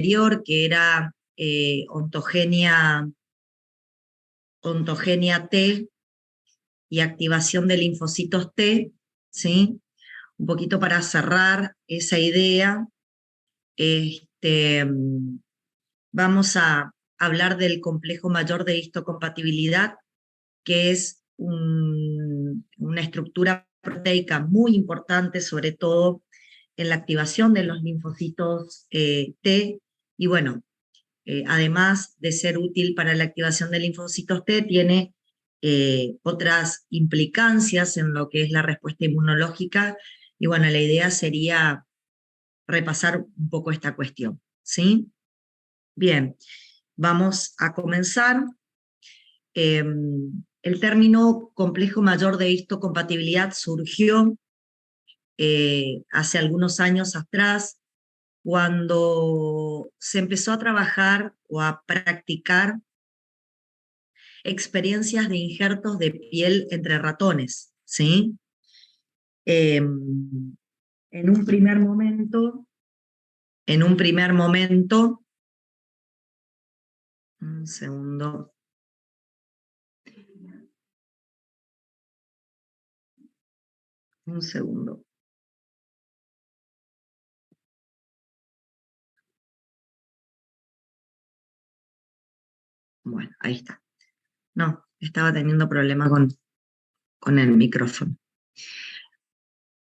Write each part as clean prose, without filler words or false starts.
anterior, que era ontogenia T y activación de linfocitos T, ¿sí? Un poquito para cerrar esa idea, vamos a hablar del complejo mayor de histocompatibilidad, que es una estructura proteica muy importante, sobre todo en la activación de los linfocitos T, y bueno, además de ser útil para la activación de linfocitos T, tiene otras implicancias en lo que es la respuesta inmunológica, y bueno, la idea sería repasar un poco esta cuestión, ¿sí? Bien, vamos a comenzar. El término complejo mayor de histocompatibilidad surgió hace algunos años atrás, cuando se empezó a trabajar o a practicar experiencias de injertos de piel entre ratones, ¿sí? En un primer momento, un segundo, un segundo. Bueno, ahí está. No, estaba teniendo problemas con el micrófono.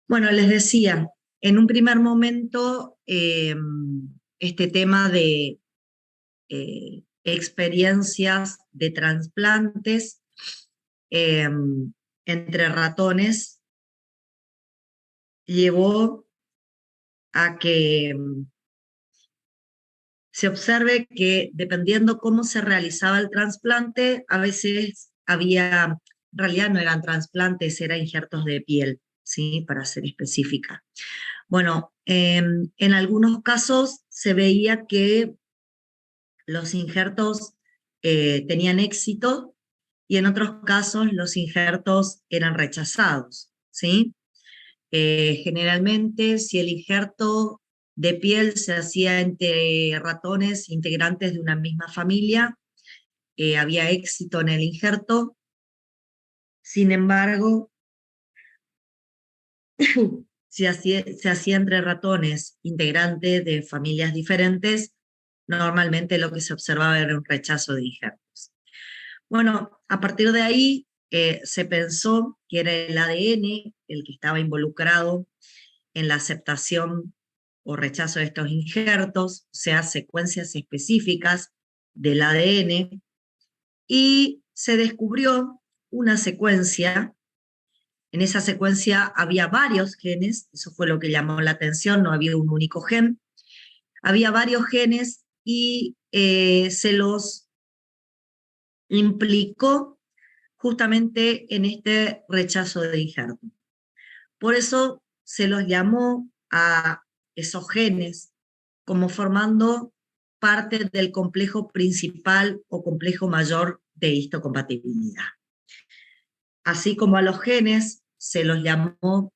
Bueno, les decía, en un primer momento, este tema de experiencias de trasplantes entre ratones llevó a que se observe que dependiendo cómo se realizaba el trasplante, a veces había, en realidad no eran trasplantes, eran injertos de piel, ¿sí? Para ser específica. Bueno, en algunos casos se veía que los injertos tenían éxito y en otros casos los injertos eran rechazados, ¿sí? Generalmente, si el injerto de piel se hacía entre ratones integrantes de una misma familia, había éxito en el injerto. Sin embargo, si se hacía entre ratones integrantes de familias diferentes, normalmente lo que se observaba era un rechazo de injertos. Bueno, a partir de ahí se pensó que era el ADN el que estaba involucrado en la aceptación o rechazo de estos injertos, o sea, secuencias específicas del ADN, y se descubrió una secuencia. En esa secuencia había varios genes, eso fue lo que llamó la atención, no había un único gen, había varios genes y se los implicó justamente en este rechazo de injerto. Por eso se los llamó a esos genes como formando parte del complejo principal o complejo mayor de histocompatibilidad. Así como a los genes se los llamó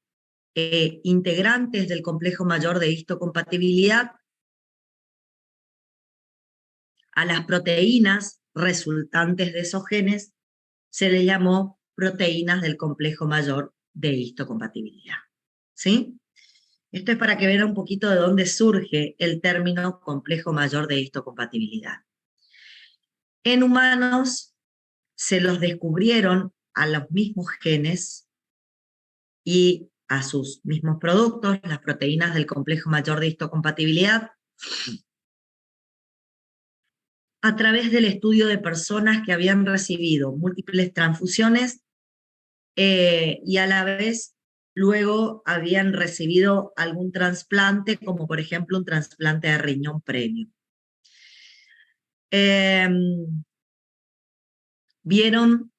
integrantes del complejo mayor de histocompatibilidad, a las proteínas resultantes de esos genes se les llamó proteínas del complejo mayor de histocompatibilidad. ¿Sí? Esto es para que vean un poquito de dónde surge el término complejo mayor de histocompatibilidad. En humanos se los descubrieron a los mismos genes y a sus mismos productos, las proteínas del complejo mayor de histocompatibilidad, a través del estudio de personas que habían recibido múltiples transfusiones y a la vez luego habían recibido algún trasplante, como por ejemplo un trasplante de riñón previo. Vieron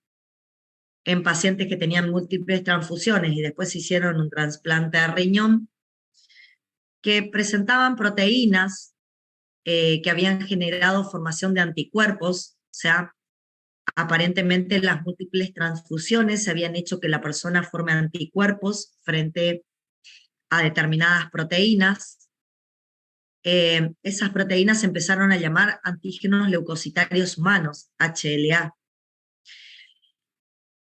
en pacientes que tenían múltiples transfusiones y después hicieron un trasplante de riñón, que presentaban proteínas que habían generado formación de anticuerpos, o sea, aparentemente las múltiples transfusiones habían hecho que la persona forme anticuerpos frente a determinadas proteínas. esas proteínas se empezaron a llamar antígenos leucocitarios humanos, HLA.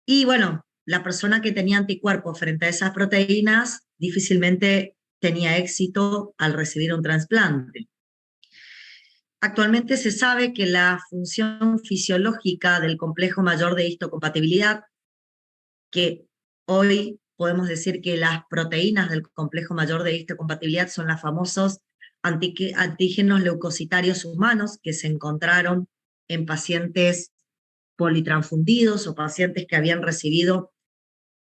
Y bueno, la persona que tenía anticuerpos frente a esas proteínas difícilmente tenía éxito al recibir un trasplante. Actualmente se sabe que la función fisiológica del complejo mayor de histocompatibilidad, que hoy podemos decir que las proteínas del complejo mayor de histocompatibilidad son los famosos antígenos leucocitarios humanos que se encontraron en pacientes politransfundidos o pacientes que habían recibido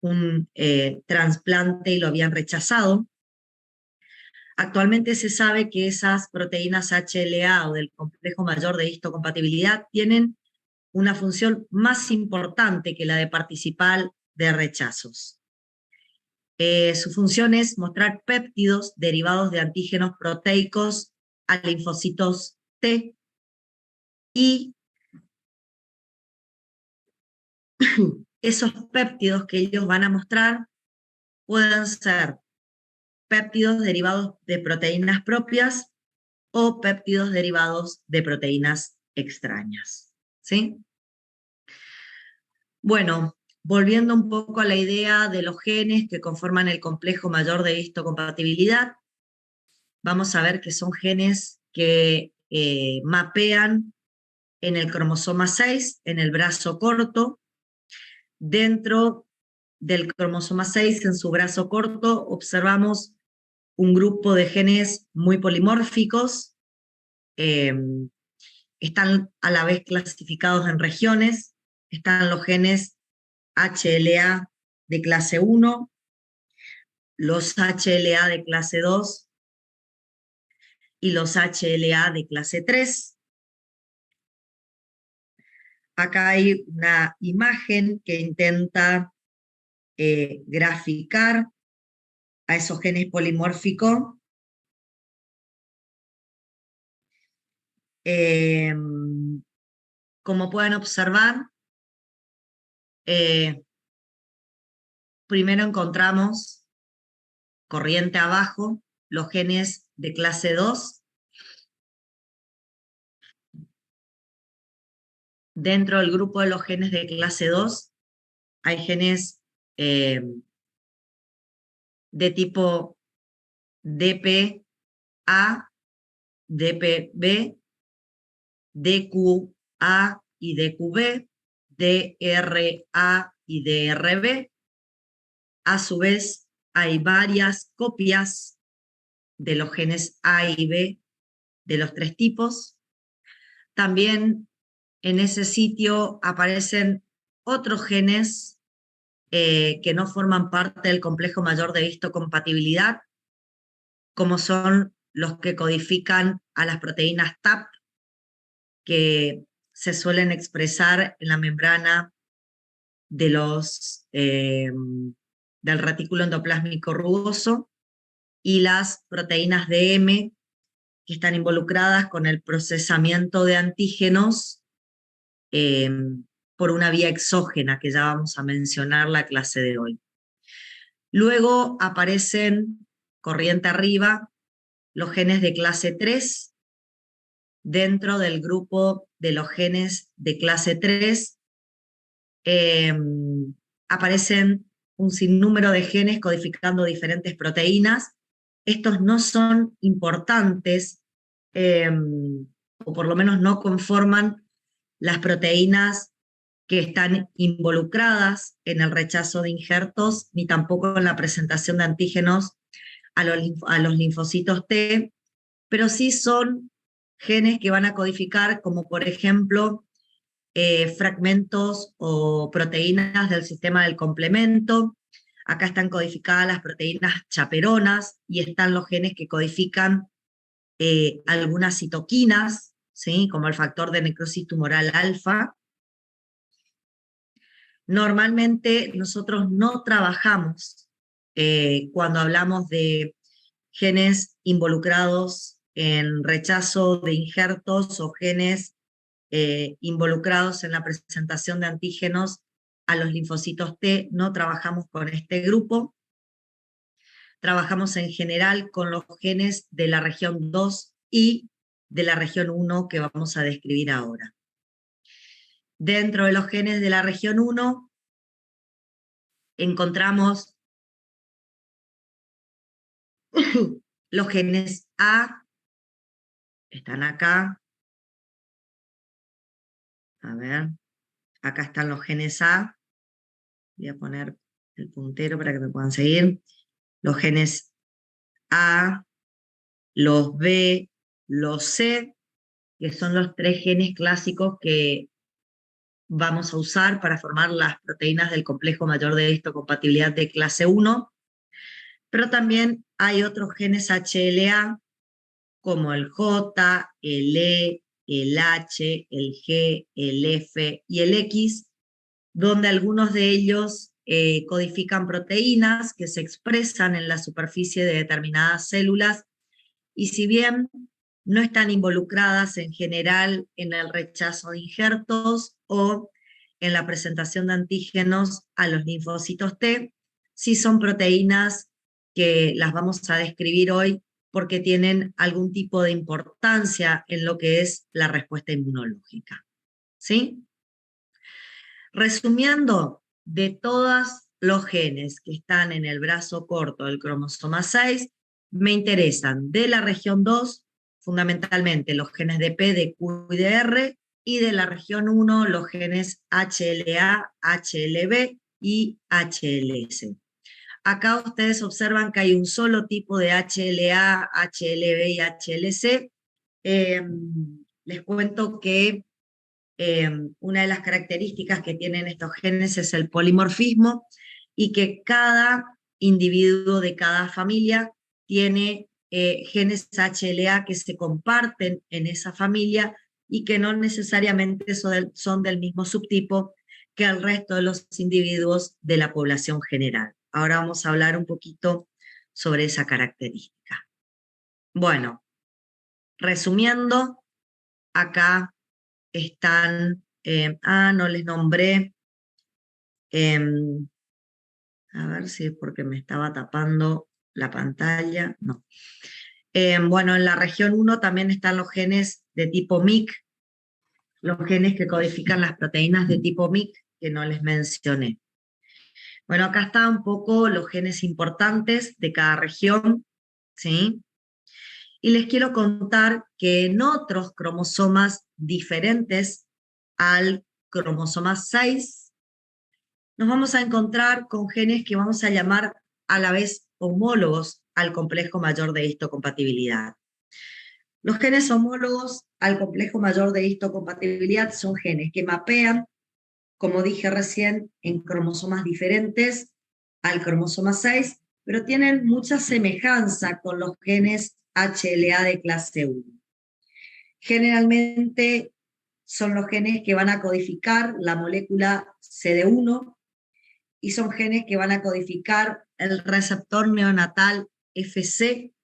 un trasplante y lo habían rechazado. Actualmente se sabe que esas proteínas HLA o del complejo mayor de histocompatibilidad tienen una función más importante que la de participar de rechazos. Su función es mostrar péptidos derivados de antígenos proteicos a linfocitos T y esos péptidos que ellos van a mostrar pueden ser péptidos derivados de proteínas propias o péptidos derivados de proteínas extrañas, ¿sí? Bueno, volviendo un poco a la idea de los genes que conforman el complejo mayor de histocompatibilidad, vamos a ver que son genes que mapean en el cromosoma 6, en el brazo corto. Dentro del cromosoma 6, en su brazo corto, observamos un grupo de genes muy polimórficos, están a la vez clasificados en regiones, están los genes HLA de clase 1, los HLA de clase 2 y los HLA de clase 3. Acá hay una imagen que intenta graficar a esos genes polimórficos. Como pueden observar, primero encontramos, corriente abajo, los genes de clase 2. Dentro del grupo de los genes de clase 2 hay genes de tipo DPA, DPB, DQA y DQB, DRA y DRB. A su vez, hay varias copias de los genes A y B de los tres tipos. También en ese sitio aparecen otros genes que no forman parte del complejo mayor de histocompatibilidad, como son los que codifican a las proteínas TAP, que se suelen expresar en la membrana de del retículo endoplásmico rugoso, y las proteínas DM, que están involucradas con el procesamiento de antígenos por una vía exógena, que ya vamos a mencionar la clase de hoy. Luego aparecen, corriente arriba, los genes de clase 3. Dentro del grupo de los genes de clase 3 aparecen un sinnúmero de genes codificando diferentes proteínas. Estos no son importantes, o por lo menos no conforman las proteínas que están involucradas en el rechazo de injertos, ni tampoco en la presentación de antígenos a los linfocitos T, pero sí son genes que van a codificar, como por ejemplo, fragmentos o proteínas del sistema del complemento. Acá están codificadas las proteínas chaperonas y están los genes que codifican algunas citoquinas, ¿sí? Como el factor de necrosis tumoral alfa. Normalmente nosotros no trabajamos cuando hablamos de genes involucrados en rechazo de injertos o genes involucrados en la presentación de antígenos a los linfocitos T. No trabajamos con este grupo. Trabajamos en general con los genes de la región 2 y de la región 1 que vamos a describir ahora. Dentro de los genes de la región 1 encontramos los genes A, están acá. A ver, acá están los genes A. Voy a poner el puntero para que me puedan seguir. Los genes A, los B, los C, que son los 3 genes clásicos que vamos a usar para formar las proteínas del complejo mayor de histocompatibilidad de clase 1, pero también hay otros genes HLA, como el J, el E, el H, el G, el F y el X, donde algunos de ellos codifican proteínas que se expresan en la superficie de determinadas células, y si bien no están involucradas en general en el rechazo de injertos o en la presentación de antígenos a los linfocitos T, sí son proteínas que las vamos a describir hoy porque tienen algún tipo de importancia en lo que es la respuesta inmunológica. ¿Sí? Resumiendo, de todos los genes que están en el brazo corto del cromosoma 6, me interesan de la región 2, fundamentalmente los genes de P, de Q y de R, y de la región 1, los genes HLA, HLB y HLS. Acá ustedes observan que hay un solo tipo de HLA, HLB y HLC. Les cuento que una de las características que tienen estos genes es el polimorfismo, y que cada individuo de cada familia tiene genes HLA que se comparten en esa familia y que no necesariamente son del mismo subtipo que el resto de los individuos de la población general. Ahora vamos a hablar un poquito sobre esa característica. Bueno, resumiendo, acá están, no les nombré, a ver si es porque me estaba tapando la pantalla, no. Bueno, en la región 1 también están los genes de tipo MYC, los genes que codifican las proteínas de tipo MYC, que no les mencioné. Bueno, acá están un poco los genes importantes de cada región, ¿sí? Y les quiero contar que en otros cromosomas diferentes al cromosoma 6, nos vamos a encontrar con genes que vamos a llamar a la vez homólogos al complejo mayor de histocompatibilidad. Los genes homólogos al complejo mayor de histocompatibilidad son genes que mapean, como dije recién, en cromosomas diferentes al cromosoma 6, pero tienen mucha semejanza con los genes HLA de clase 1. Generalmente son los genes que van a codificar la molécula CD1, y son genes que van a codificar el receptor neonatal FC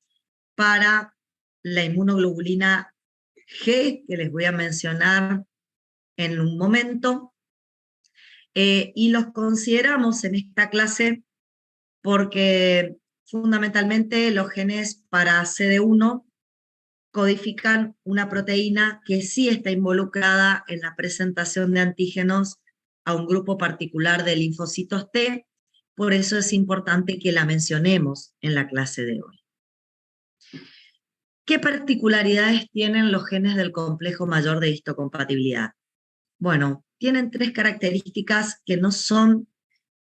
para la inmunoglobulina G, que les voy a mencionar en un momento, y los consideramos en esta clase porque fundamentalmente los genes para CD1 codifican una proteína que sí está involucrada en la presentación de antígenos a un grupo particular de linfocitos T, por eso es importante que la mencionemos en la clase de hoy. ¿Qué particularidades tienen los genes del complejo mayor de histocompatibilidad? Bueno, tienen 3 características que no son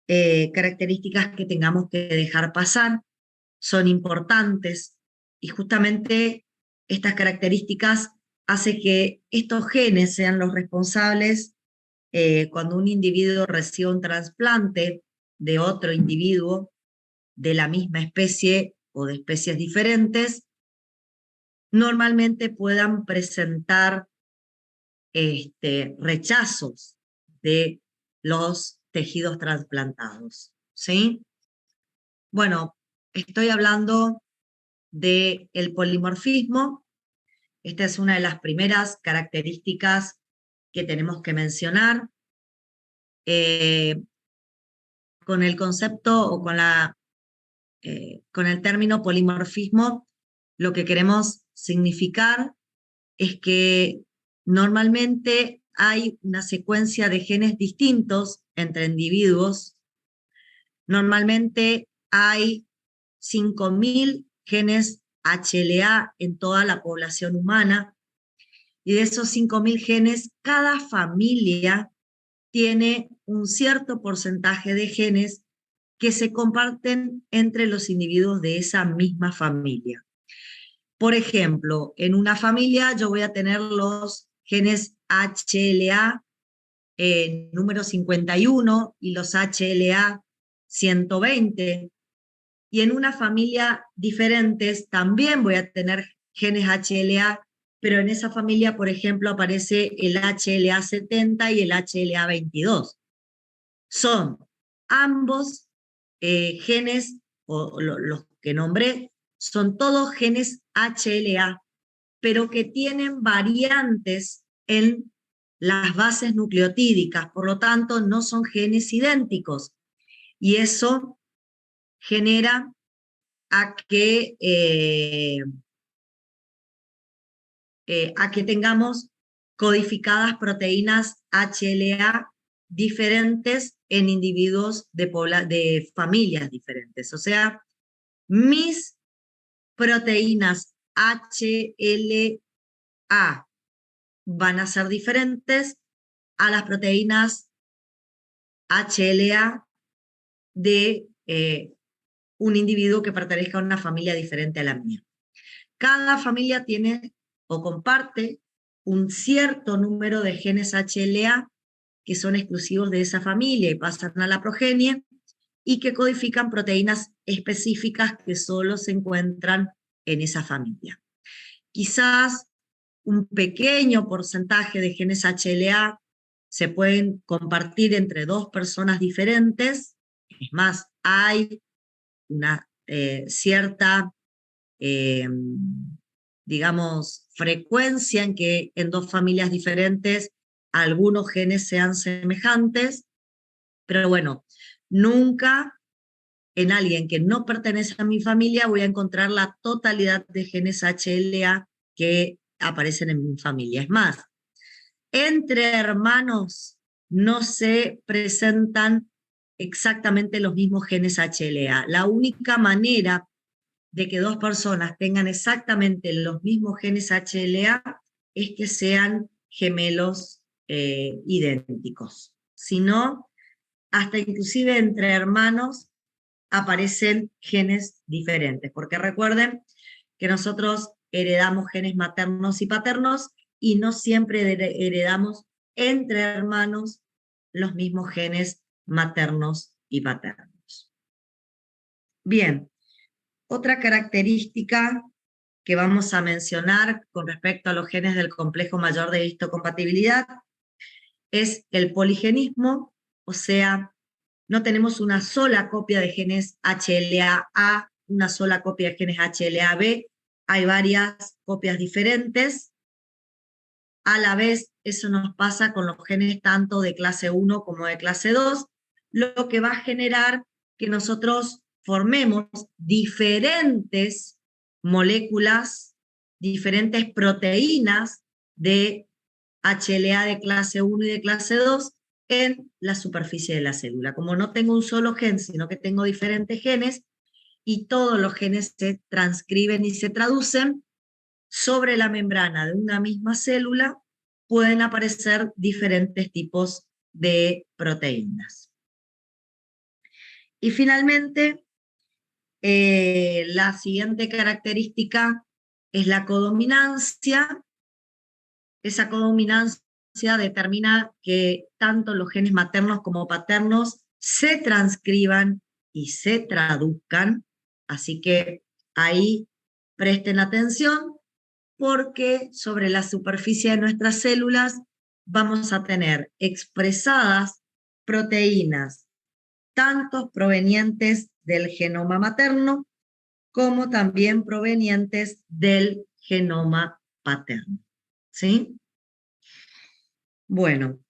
características que tengamos que dejar pasar, son importantes, y justamente estas características hacen que estos genes sean los responsables cuando un individuo recibe un trasplante de otro individuo de la misma especie o de especies diferentes, normalmente puedan presentar rechazos de los tejidos trasplantados, ¿sí? Bueno, estoy hablando del polimorfismo. Esta es una de las primeras características que tenemos que mencionar. Con el concepto o con el término polimorfismo, lo que queremos significar es que normalmente hay una secuencia de genes distintos entre individuos. Normalmente hay 5.000 genes HLA en toda la población humana, y de esos 5.000 genes, cada familia tiene un cierto porcentaje de genes que se comparten entre los individuos de esa misma familia. Por ejemplo, en una familia yo voy a tener los genes HLA número 51 y los HLA 120, y en una familia diferentes también voy a tener genes HLA, pero en esa familia, por ejemplo, aparece el HLA 70 y el HLA 22. Son ambos genes, o los que nombré, son todos genes HLA, pero que tienen variantes en las bases nucleotídicas, por lo tanto no son genes idénticos. Y eso genera a que tengamos codificadas proteínas HLA diferentes en individuos de familias diferentes. O sea, mis proteínas HLA van a ser diferentes a las proteínas HLA de un individuo que pertenezca a una familia diferente a la mía. Cada familia tiene o comparte un cierto número de genes HLA que son exclusivos de esa familia y pasan a la progenie, y que codifican proteínas específicas que solo se encuentran en esa familia. Quizás un pequeño porcentaje de genes HLA se pueden compartir entre dos personas diferentes. Es más, hay una cierta, digamos, frecuencia en que en dos familias diferentes algunos genes sean semejantes, pero bueno, nunca en alguien que no pertenece a mi familia voy a encontrar la totalidad de genes HLA que aparecen en mi familia. Es más, entre hermanos no se presentan exactamente los mismos genes HLA. La única manera de que dos personas tengan exactamente los mismos genes HLA es que sean gemelos idénticos. Si no, hasta inclusive entre hermanos aparecen genes diferentes, porque recuerden que nosotros heredamos genes maternos y paternos y no siempre heredamos entre hermanos los mismos genes maternos y paternos. Bien, otra característica que vamos a mencionar con respecto a los genes del complejo mayor de histocompatibilidad es el poligenismo, o sea, no tenemos una sola copia de genes HLA-A, una sola copia de genes HLA-B, hay varias copias diferentes. A la vez, eso nos pasa con los genes tanto de clase 1 como de clase 2, lo que va a generar que nosotros formemos diferentes moléculas, diferentes proteínas de HLA de clase 1 y de clase 2 en la superficie de la célula. Como no tengo un solo gen, sino que tengo diferentes genes, y todos los genes se transcriben y se traducen sobre la membrana de una misma célula, pueden aparecer diferentes tipos de proteínas. Y finalmente, la siguiente característica es la codominancia. Esa codominancia determina que tanto los genes maternos como paternos se transcriban y se traduzcan, así que ahí presten atención, porque sobre la superficie de nuestras células vamos a tener expresadas proteínas, tanto provenientes del genoma materno como también provenientes del genoma paterno. ¿Sí? Bueno,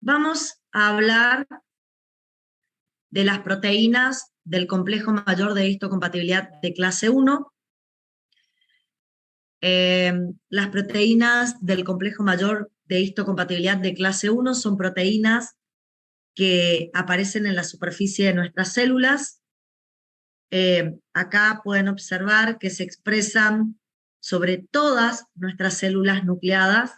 Vamos a hablar de las proteínas del complejo mayor de histocompatibilidad de clase 1. Las proteínas del complejo mayor de histocompatibilidad de clase 1 son proteínas que aparecen en la superficie de nuestras células. Acá pueden observar que se expresan sobre todas nuestras células nucleadas.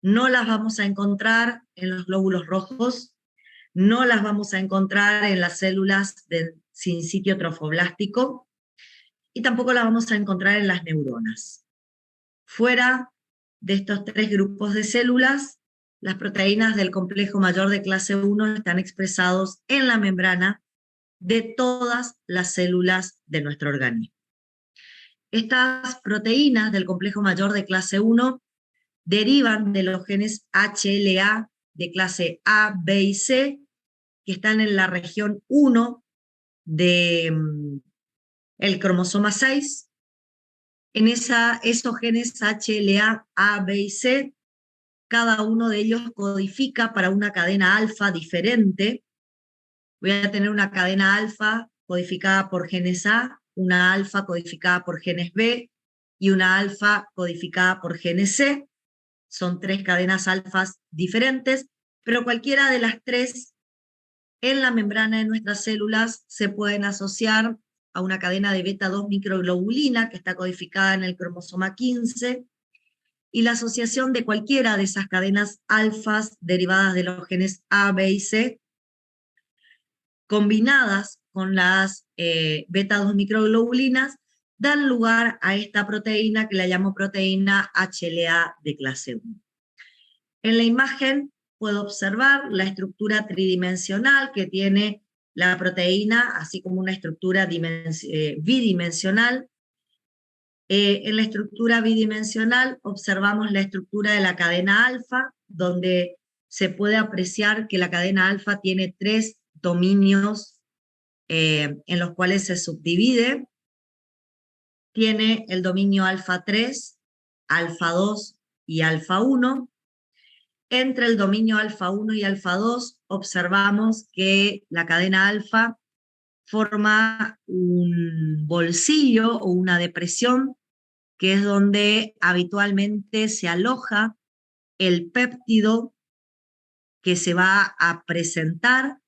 No las vamos a encontrar en los glóbulos rojos, no las vamos a encontrar en las células sin sitio trofoblástico y tampoco las vamos a encontrar en las neuronas. Fuera de estos tres grupos de células, las proteínas del complejo mayor de clase 1 están expresados en la membrana de todas las células de nuestro organismo. Estas proteínas del complejo mayor de clase 1 derivan de los genes HLA de clase A, B y C, que están en la región 1 del cromosoma 6. En esos genes HLA, A, B y C, cada uno de ellos codifica para una cadena alfa diferente. Voy a tener una cadena alfa codificada por genes A, una alfa codificada por genes B y una alfa codificada por genes C. Son tres cadenas alfas diferentes, pero cualquiera de las tres en la membrana de nuestras células se pueden asociar a una cadena de beta-2 microglobulina que está codificada en el cromosoma 15, y la asociación de cualquiera de esas cadenas alfas derivadas de los genes A, B y C, combinadas con las beta-2 microglobulinas, dan lugar a esta proteína que la llamo proteína HLA de clase 1. En la imagen puedo observar la estructura tridimensional que tiene la proteína, así como una estructura bidimensional. En la estructura bidimensional observamos la estructura de la cadena alfa, donde se puede apreciar que la cadena alfa tiene tres dominios en los cuales se subdivide. Tiene el dominio alfa 3, alfa 2 y alfa 1. Entre el dominio alfa 1 y alfa 2 observamos que la cadena alfa forma un bolsillo o una depresión, que es donde habitualmente se aloja el péptido que se va a presentar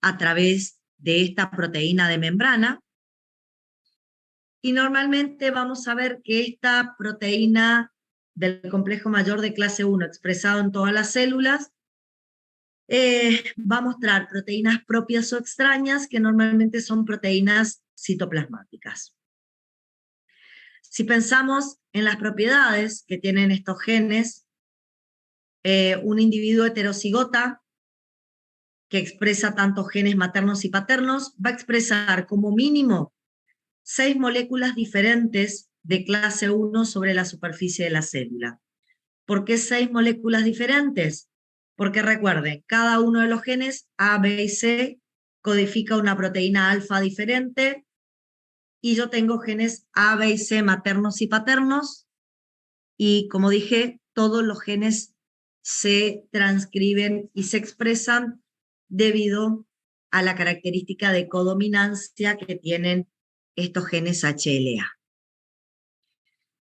a través de esta proteína de membrana. Y normalmente vamos a ver que esta proteína del complejo mayor de clase 1 expresado en todas las células va a mostrar proteínas propias o extrañas, que normalmente son proteínas citoplasmáticas. Si pensamos en las propiedades que tienen estos genes, un individuo heterocigota que expresa tanto genes maternos y paternos va a expresar como mínimo 6 moléculas diferentes de clase 1 sobre la superficie de la célula. ¿Por qué 6 moléculas diferentes? Porque recuerden, cada uno de los genes A, B y C codifica una proteína alfa diferente, y yo tengo genes A, B y C maternos y paternos, y como dije, todos los genes se transcriben y se expresan debido a la característica de codominancia que tienen estos genes HLA.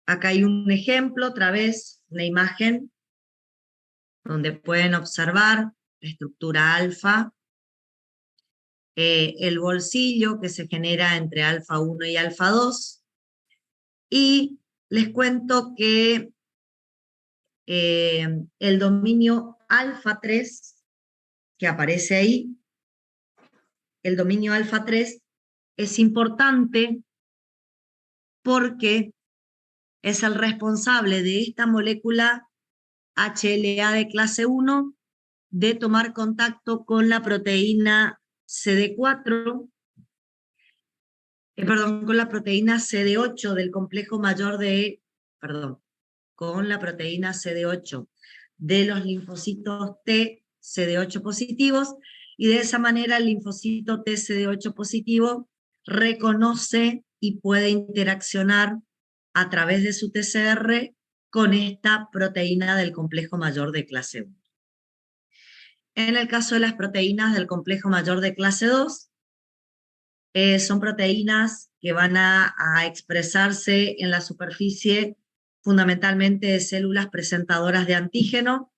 Acá hay un ejemplo, otra vez, una imagen, donde pueden observar la estructura alfa, el bolsillo que se genera entre alfa 1 y alfa 2, y les cuento que el dominio alfa 3 que aparece ahí, el dominio alfa 3 es importante porque es el responsable de esta molécula HLA de clase 1 de tomar contacto con la proteína CD4, con la proteína CD8 del complejo mayor con la proteína CD8 de los linfocitos T CD8 positivos, y de esa manera el linfocito T CD8 positivo reconoce y puede interaccionar a través de su TCR con esta proteína del complejo mayor de clase 1. En el caso de las proteínas del complejo mayor de clase 2, son proteínas que van a expresarse en la superficie fundamentalmente de células presentadoras de antígeno.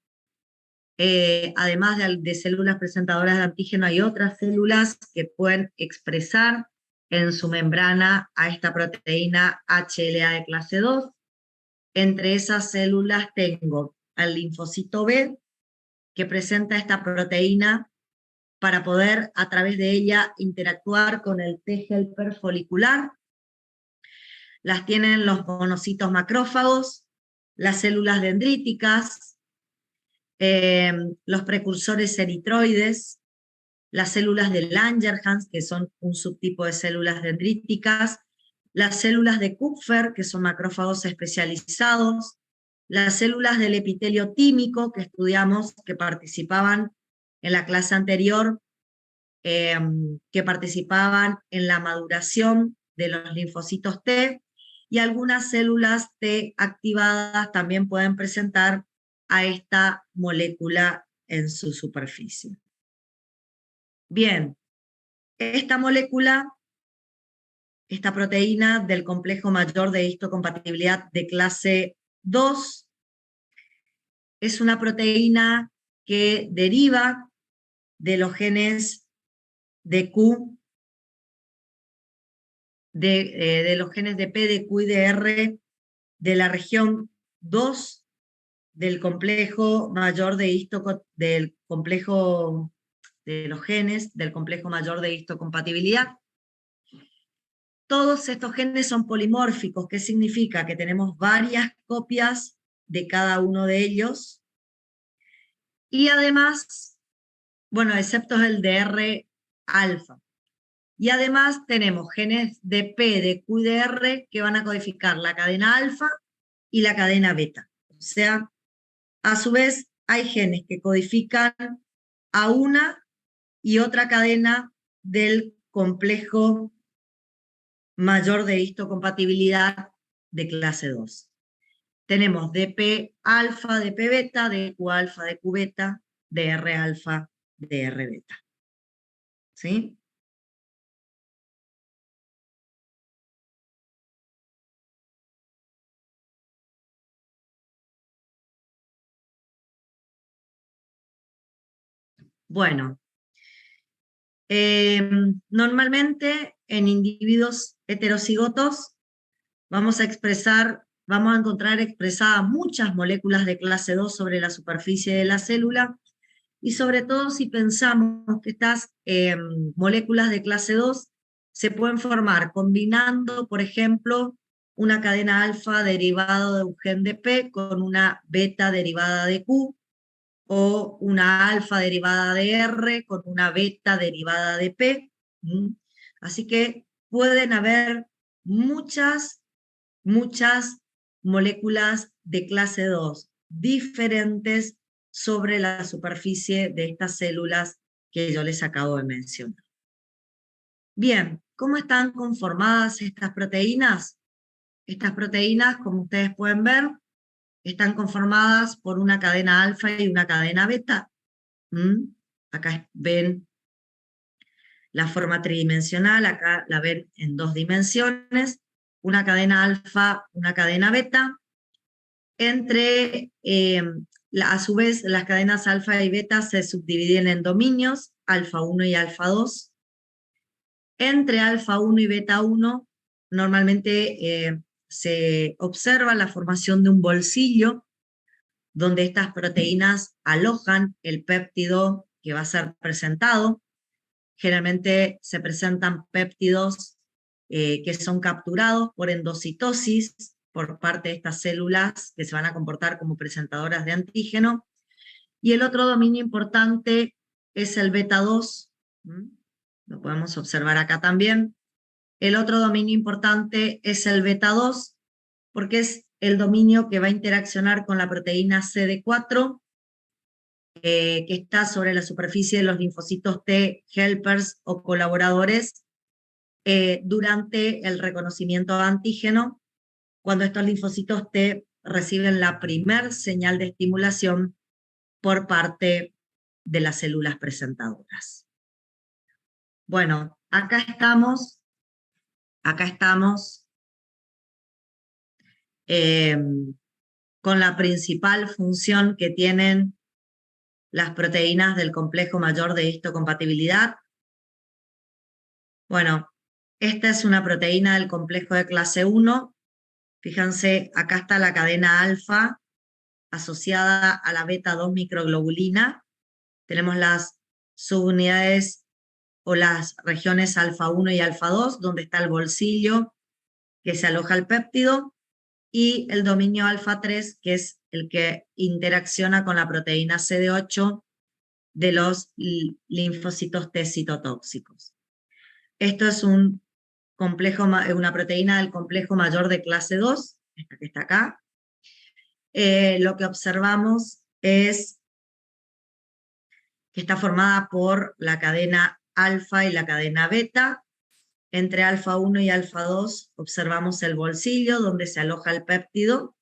Además de células presentadoras de antígeno, hay otras células que pueden expresar en su membrana a esta proteína HLA de clase 2. Entre esas células tengo al linfocito B, que presenta esta proteína para poder a través de ella interactuar con el T helper folicular. Las tienen los monocitos macrófagos, las células dendríticas, los precursores eritroides, las células de Langerhans, que son un subtipo de células dendríticas, las células de Kupffer, que son macrófagos especializados, las células del epitelio tímico, que estudiamos, que participaban en la clase anterior, que participaban en la maduración de los linfocitos T, y algunas células T activadas también pueden presentar a esta molécula en su superficie. Bien, esta molécula, esta proteína del complejo mayor de histocompatibilidad de clase 2, es una proteína que deriva de los genes de Q, de los genes de P, de Q y de R, de la región 2 del complejo mayor del complejo de los genes del complejo mayor de histocompatibilidad. Todos estos genes son polimórficos. ¿Qué significa? Que tenemos varias copias de cada uno de ellos. Y además, bueno, excepto el de R alfa. Y además tenemos genes de P, de Q y de R que van a codificar la cadena alfa y la cadena beta. O sea, a su vez hay genes que codifican a una y otra cadena del complejo mayor de histocompatibilidad de clase 2. Tenemos DP alfa, DP beta, DQ alfa, DQ beta, DR alfa, DR beta. ¿Sí? Bueno, normalmente en individuos heterocigotos vamos a encontrar expresadas muchas moléculas de clase 2 sobre la superficie de la célula, y sobre todo si pensamos que estas moléculas de clase 2 se pueden formar combinando, por ejemplo, una cadena alfa derivada de un gen de P con una beta derivada de Q, o una alfa derivada de R con una beta derivada de P. Así que pueden haber muchas moléculas de clase 2 diferentes sobre la superficie de estas células que yo les acabo de mencionar. Bien, ¿cómo están conformadas estas proteínas? Estas proteínas, como ustedes pueden ver, están conformadas por una cadena alfa y una cadena beta. Acá ven la forma tridimensional, acá la ven en 2 dimensiones, una cadena alfa, una cadena beta. A su vez, las cadenas alfa y beta se subdividen en dominios, alfa 1 y alfa 2. Entre alfa 1 y beta 1, normalmente se observa la formación de un bolsillo, donde estas proteínas alojan el péptido que va a ser presentado. Generalmente se presentan péptidos que son capturados por endocitosis por parte de estas células que se van a comportar como presentadoras de antígeno. Y el otro dominio importante es el beta 2, lo podemos observar acá también. El otro dominio importante es el beta 2, porque es el dominio que va a interaccionar con la proteína CD4, que está sobre la superficie de los linfocitos T helpers o colaboradores durante el reconocimiento de antígeno, cuando estos linfocitos T reciben la primer señal de estimulación por parte de las células presentadoras. Bueno, acá estamos con la principal función que tienen las proteínas del complejo mayor de histocompatibilidad. Bueno, esta es una proteína del complejo de clase 1. Fíjense, acá está la cadena alfa asociada a la beta 2 microglobulina. Tenemos las subunidades o las regiones alfa 1 y alfa 2, donde está el bolsillo que se aloja el péptido, y el dominio alfa 3, que es el que interacciona con la proteína CD8 de los linfocitos T citotóxicos. Esto es una proteína del complejo mayor de clase 2, esta que está acá. Lo que observamos es que está formada por la cadena alfa y la cadena beta. Entre alfa 1 y alfa 2 observamos el bolsillo donde se aloja el péptido,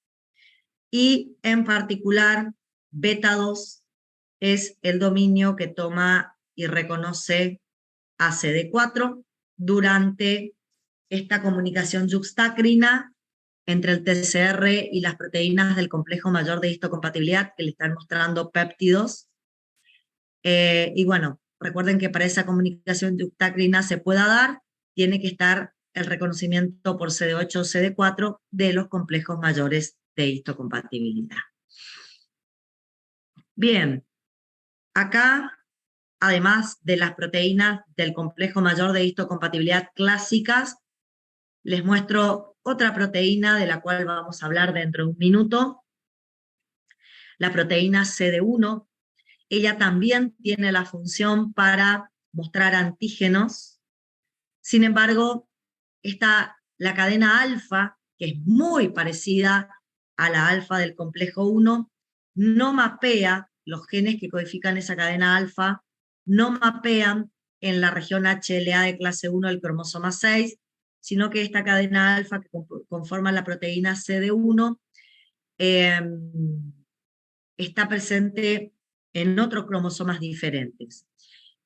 y en particular beta 2 es el dominio que toma y reconoce a CD4 durante esta comunicación yuxtacrina entre el TCR y las proteínas del complejo mayor de histocompatibilidad que le están mostrando péptidos. Y bueno, recuerden que para esa comunicación yuxtacrina se pueda dar, tiene que estar el reconocimiento por CD8 o CD4 de los complejos mayores de histocompatibilidad. Bien, acá, además de las proteínas del complejo mayor de histocompatibilidad clásicas, les muestro otra proteína de la cual vamos a hablar dentro de un minuto, la proteína CD1. Ella también tiene la función para mostrar antígenos. Sin embargo, la cadena alfa, que es muy parecida a la alfa del complejo 1, no mapea los genes que codifican esa cadena alfa, no mapean en la región HLA de clase 1 del cromosoma 6, sino que esta cadena alfa que conforma la proteína CD1 está presente en otros cromosomas diferentes.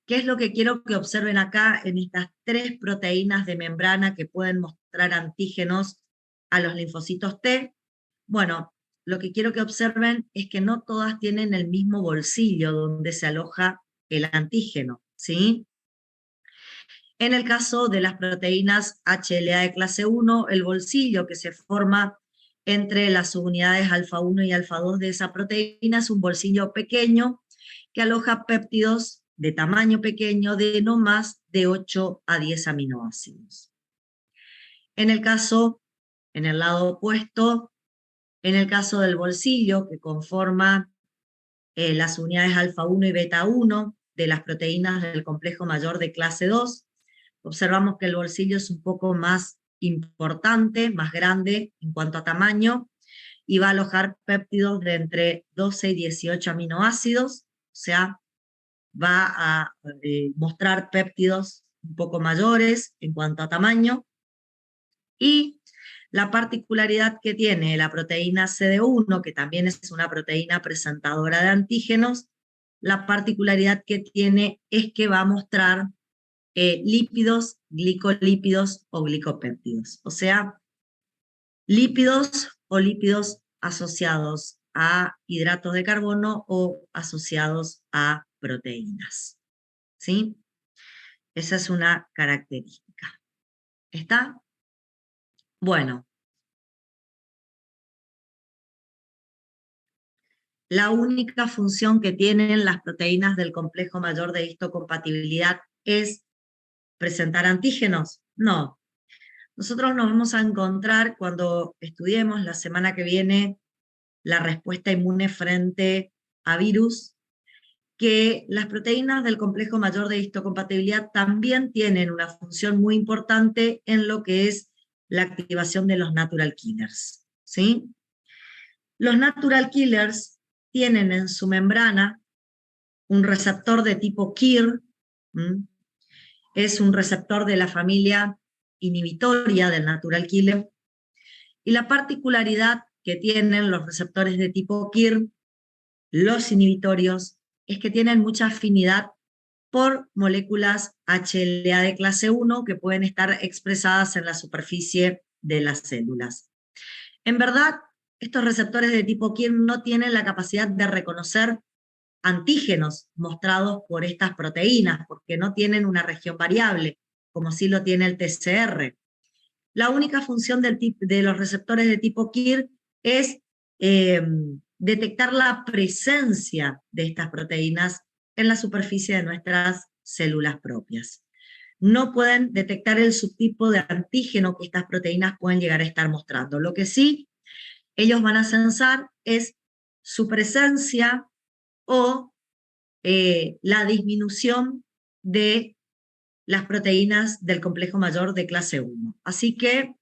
¿Qué es lo que quiero que observen acá en estas tres proteínas de membrana que pueden mostrar antígenos a los linfocitos T? Bueno, lo que quiero que observen es que no todas tienen el mismo bolsillo donde se aloja el antígeno, ¿sí? En el caso de las proteínas HLA de clase 1, el bolsillo que se forma entre las subunidades alfa 1 y alfa 2 de esa proteína es un bolsillo pequeño que aloja péptidos de tamaño pequeño de no más de 8 a 10 aminoácidos. En el lado opuesto, en el caso del bolsillo que conforma las unidades alfa 1 y beta 1 de las proteínas del complejo mayor de clase 2, observamos que el bolsillo es un poco más importante, más grande en cuanto a tamaño, y va a alojar péptidos de entre 12 y 18 aminoácidos, o sea, va a mostrar péptidos un poco mayores en cuanto a tamaño. Y la particularidad que tiene la proteína CD1, que también es una proteína presentadora de antígenos, la particularidad que tiene es que va a mostrar lípidos, glicolípidos o glicopéptidos. O sea, lípidos o lípidos asociados a hidratos de carbono o asociados a proteínas. ¿Sí? Esa es una característica. ¿Está? Bueno. La única función que tienen las proteínas del complejo mayor de histocompatibilidad es presentar antígenos. No. Nosotros nos vamos a encontrar cuando estudiemos la semana que viene la respuesta inmune frente a virus, que las proteínas del complejo mayor de histocompatibilidad también tienen una función muy importante en lo que es la activación de los natural killers, ¿sí? Los natural killers tienen en su membrana un receptor de tipo KIR, es un receptor de la familia inhibitoria del natural killer, y la particularidad que tienen los receptores de tipo KIR, los inhibitorios, es que tienen mucha afinidad por moléculas HLA de clase 1 que pueden estar expresadas en la superficie de las células. En verdad, estos receptores de tipo KIR no tienen la capacidad de reconocer antígenos mostrados por estas proteínas, porque no tienen una región variable, como sí lo tiene el TCR. La única función de los receptores de tipo KIR es detectar la presencia de estas proteínas en la superficie de nuestras células propias. No pueden detectar el subtipo de antígeno que estas proteínas pueden llegar a estar mostrando. Lo que sí ellos van a censar es su presencia o la disminución de las proteínas del complejo mayor de clase 1. Así que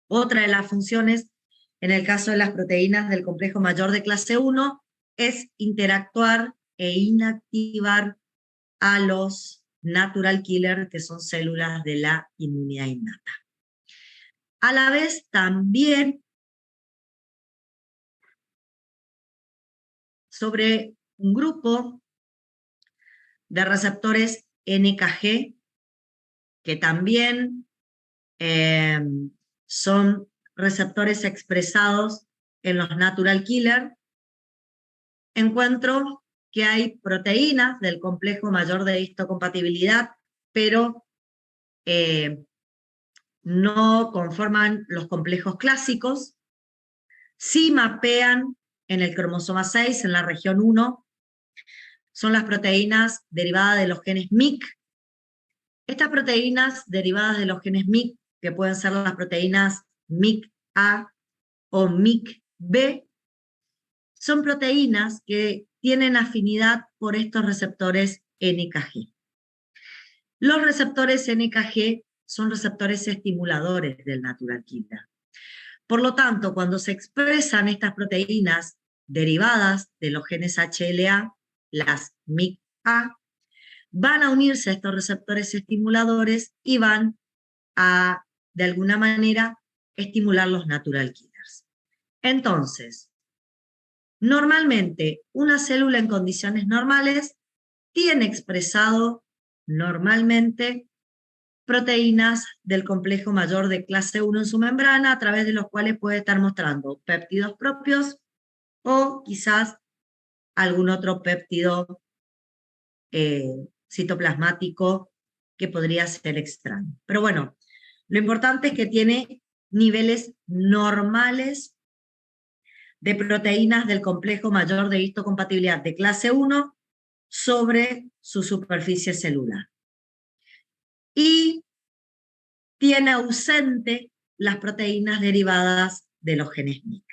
otra de las funciones en el caso de las proteínas del complejo mayor de clase 1 es interactuar e inactivar a los natural killer, que son células de la inmunidad innata. A la vez también sobre un grupo de receptores NKG que también son receptores expresados en los natural killer, encuentro que hay proteínas del complejo mayor de histocompatibilidad, pero no conforman los complejos clásicos, sí mapean en el cromosoma 6, en la región 1, son las proteínas derivadas de los genes MYC. Estas proteínas derivadas de los genes MYC, que pueden ser las proteínas MYC-A o MYC-B, son proteínas que tienen afinidad por estos receptores NKG. Los receptores NKG son receptores estimuladores del natural killer. Por lo tanto, cuando se expresan estas proteínas derivadas de los genes HLA, las MYC-A, van a unirse a estos receptores estimuladores y van a, de alguna manera, estimular los natural killers. Entonces, normalmente, una célula en condiciones normales tiene expresado normalmente proteínas del complejo mayor de clase 1 en su membrana, a través de los cuales puede estar mostrando péptidos propios o quizás algún otro péptido citoplasmático que podría ser extraño. Pero bueno, lo importante es que tiene niveles normales de proteínas del complejo mayor de histocompatibilidad de clase 1 sobre su superficie celular. Y tiene ausente las proteínas derivadas de los genes MYC.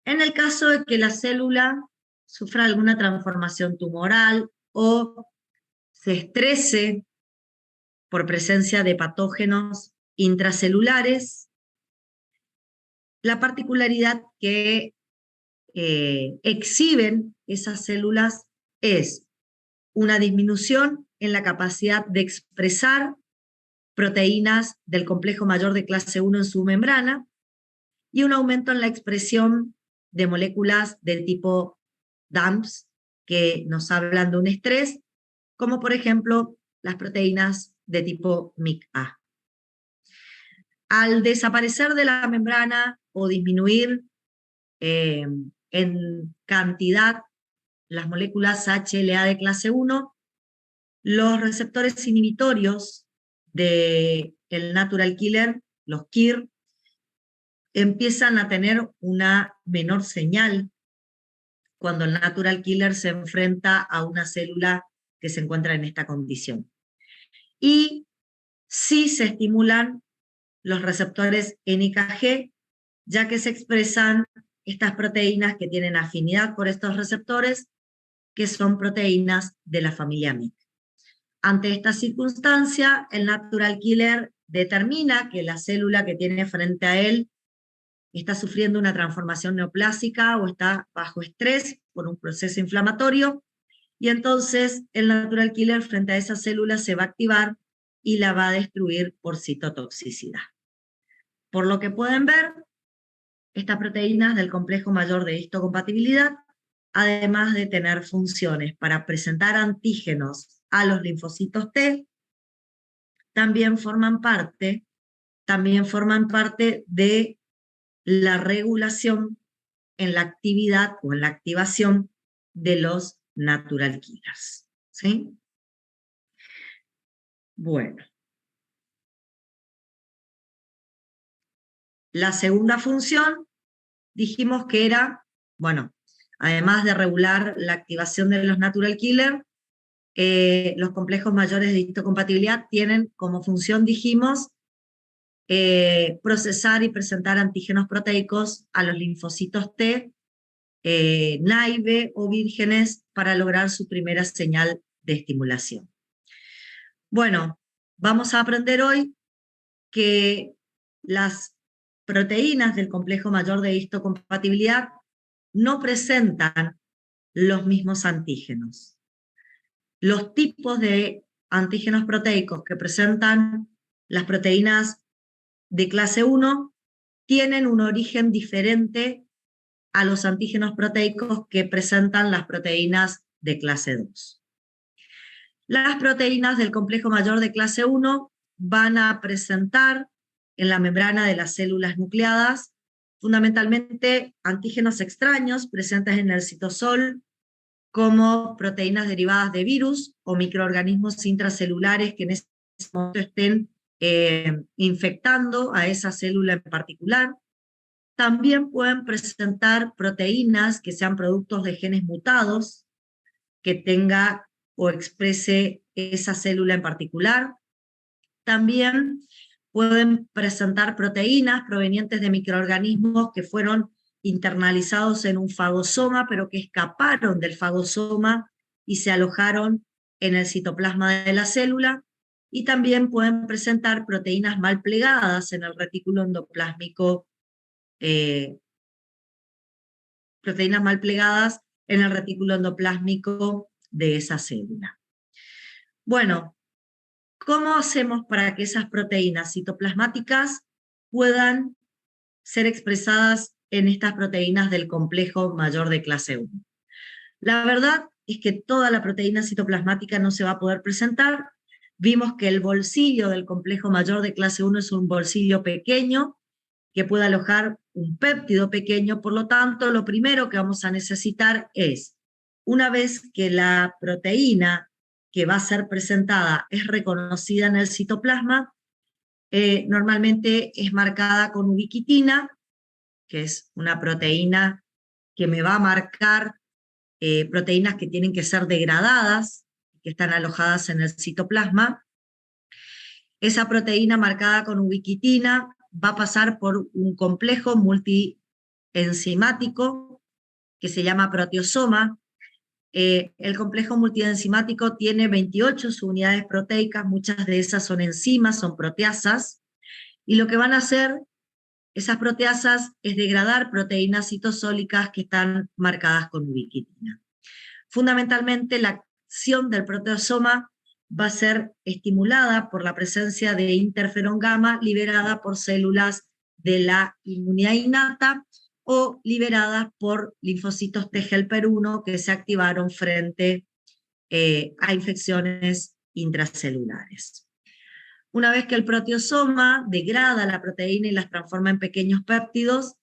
En el caso de que la célula sufra alguna transformación tumoral o se estrese por presencia de patógenos intracelulares, la particularidad que exhiben esas células es una disminución en la capacidad de expresar proteínas del complejo mayor de clase 1 en su membrana y un aumento en la expresión de moléculas del tipo DAMPs que nos hablan de un estrés, como por ejemplo las proteínas de tipo MYC-A. Al desaparecer de la membrana o disminuir en cantidad las moléculas HLA de clase 1, los receptores inhibitorios del natural killer, los KIR, empiezan a tener una menor señal cuando el natural killer se enfrenta a una célula que se encuentra en esta condición. Y sí se estimulan los receptores NKG, ya que se expresan estas proteínas que tienen afinidad por estos receptores, que son proteínas de la familia MYC. Ante esta circunstancia, el natural killer determina que la célula que tiene frente a él está sufriendo una transformación neoplásica o está bajo estrés por un proceso inflamatorio y entonces el natural killer frente a esa célula se va a activar y la va a destruir por citotoxicidad. Por lo que pueden ver, estas proteínas del complejo mayor de histocompatibilidad, además de tener funciones para presentar antígenos a los linfocitos T, también forman parte de la regulación en la actividad o en la activación de los natural killers. ¿Sí? Bueno. La segunda función dijimos que era, bueno, además de regular la activación de los natural killers, los complejos mayores de histocompatibilidad tienen como función, dijimos, procesar y presentar antígenos proteicos a los linfocitos T, naive o vírgenes, para lograr su primera señal de estimulación. Bueno, vamos a aprender hoy que las proteínas del complejo mayor de histocompatibilidad no presentan los mismos antígenos. Los tipos de antígenos proteicos que presentan las proteínas de clase 1 tienen un origen diferente a los antígenos proteicos que presentan las proteínas de clase 2. Las proteínas del complejo mayor de clase 1 van a presentar en la membrana de las células nucleadas fundamentalmente antígenos extraños presentes en el citosol, como proteínas derivadas de virus o microorganismos intracelulares que en ese momento estén infectando a esa célula en particular. También pueden presentar proteínas que sean productos de genes mutados, que tenga o exprese esa célula en particular. También pueden presentar proteínas provenientes de microorganismos que fueron internalizados en un fagosoma, pero que escaparon del fagosoma y se alojaron en el citoplasma de la célula. Y también pueden presentar proteínas mal plegadas en el retículo endoplásmico, proteínas mal plegadas en el retículo endoplásmico de esa célula. Bueno, ¿cómo hacemos para que esas proteínas citoplasmáticas puedan ser expresadas en estas proteínas del complejo mayor de clase 1? La verdad es que toda la proteína citoplasmática no se va a poder presentar. Vimos que el bolsillo del complejo mayor de clase 1 es un bolsillo pequeño que puede alojar un péptido pequeño. Por lo tanto, lo primero que vamos a necesitar es, una vez que la proteína que va a ser presentada es reconocida en el citoplasma, normalmente es marcada con ubiquitina, que es una proteína que me va a marcar proteínas que tienen que ser degradadas, que están alojadas en el citoplasma. Esa proteína marcada con ubiquitina va a pasar por un complejo multienzimático que se llama proteosoma. El complejo multienzimático tiene 28 subunidades proteicas, muchas de esas son enzimas, son proteasas, y lo que van a hacer esas proteasas es degradar proteínas citosólicas que están marcadas con ubiquitina. Fundamentalmente, la acción del proteosoma va a ser estimulada por la presencia de interferón gamma liberada por células de la inmunidad innata o liberadas por linfocitos T helper 1 que se activaron frente a infecciones intracelulares. Una vez que el proteosoma degrada la proteína y las transforma en pequeños péptidos,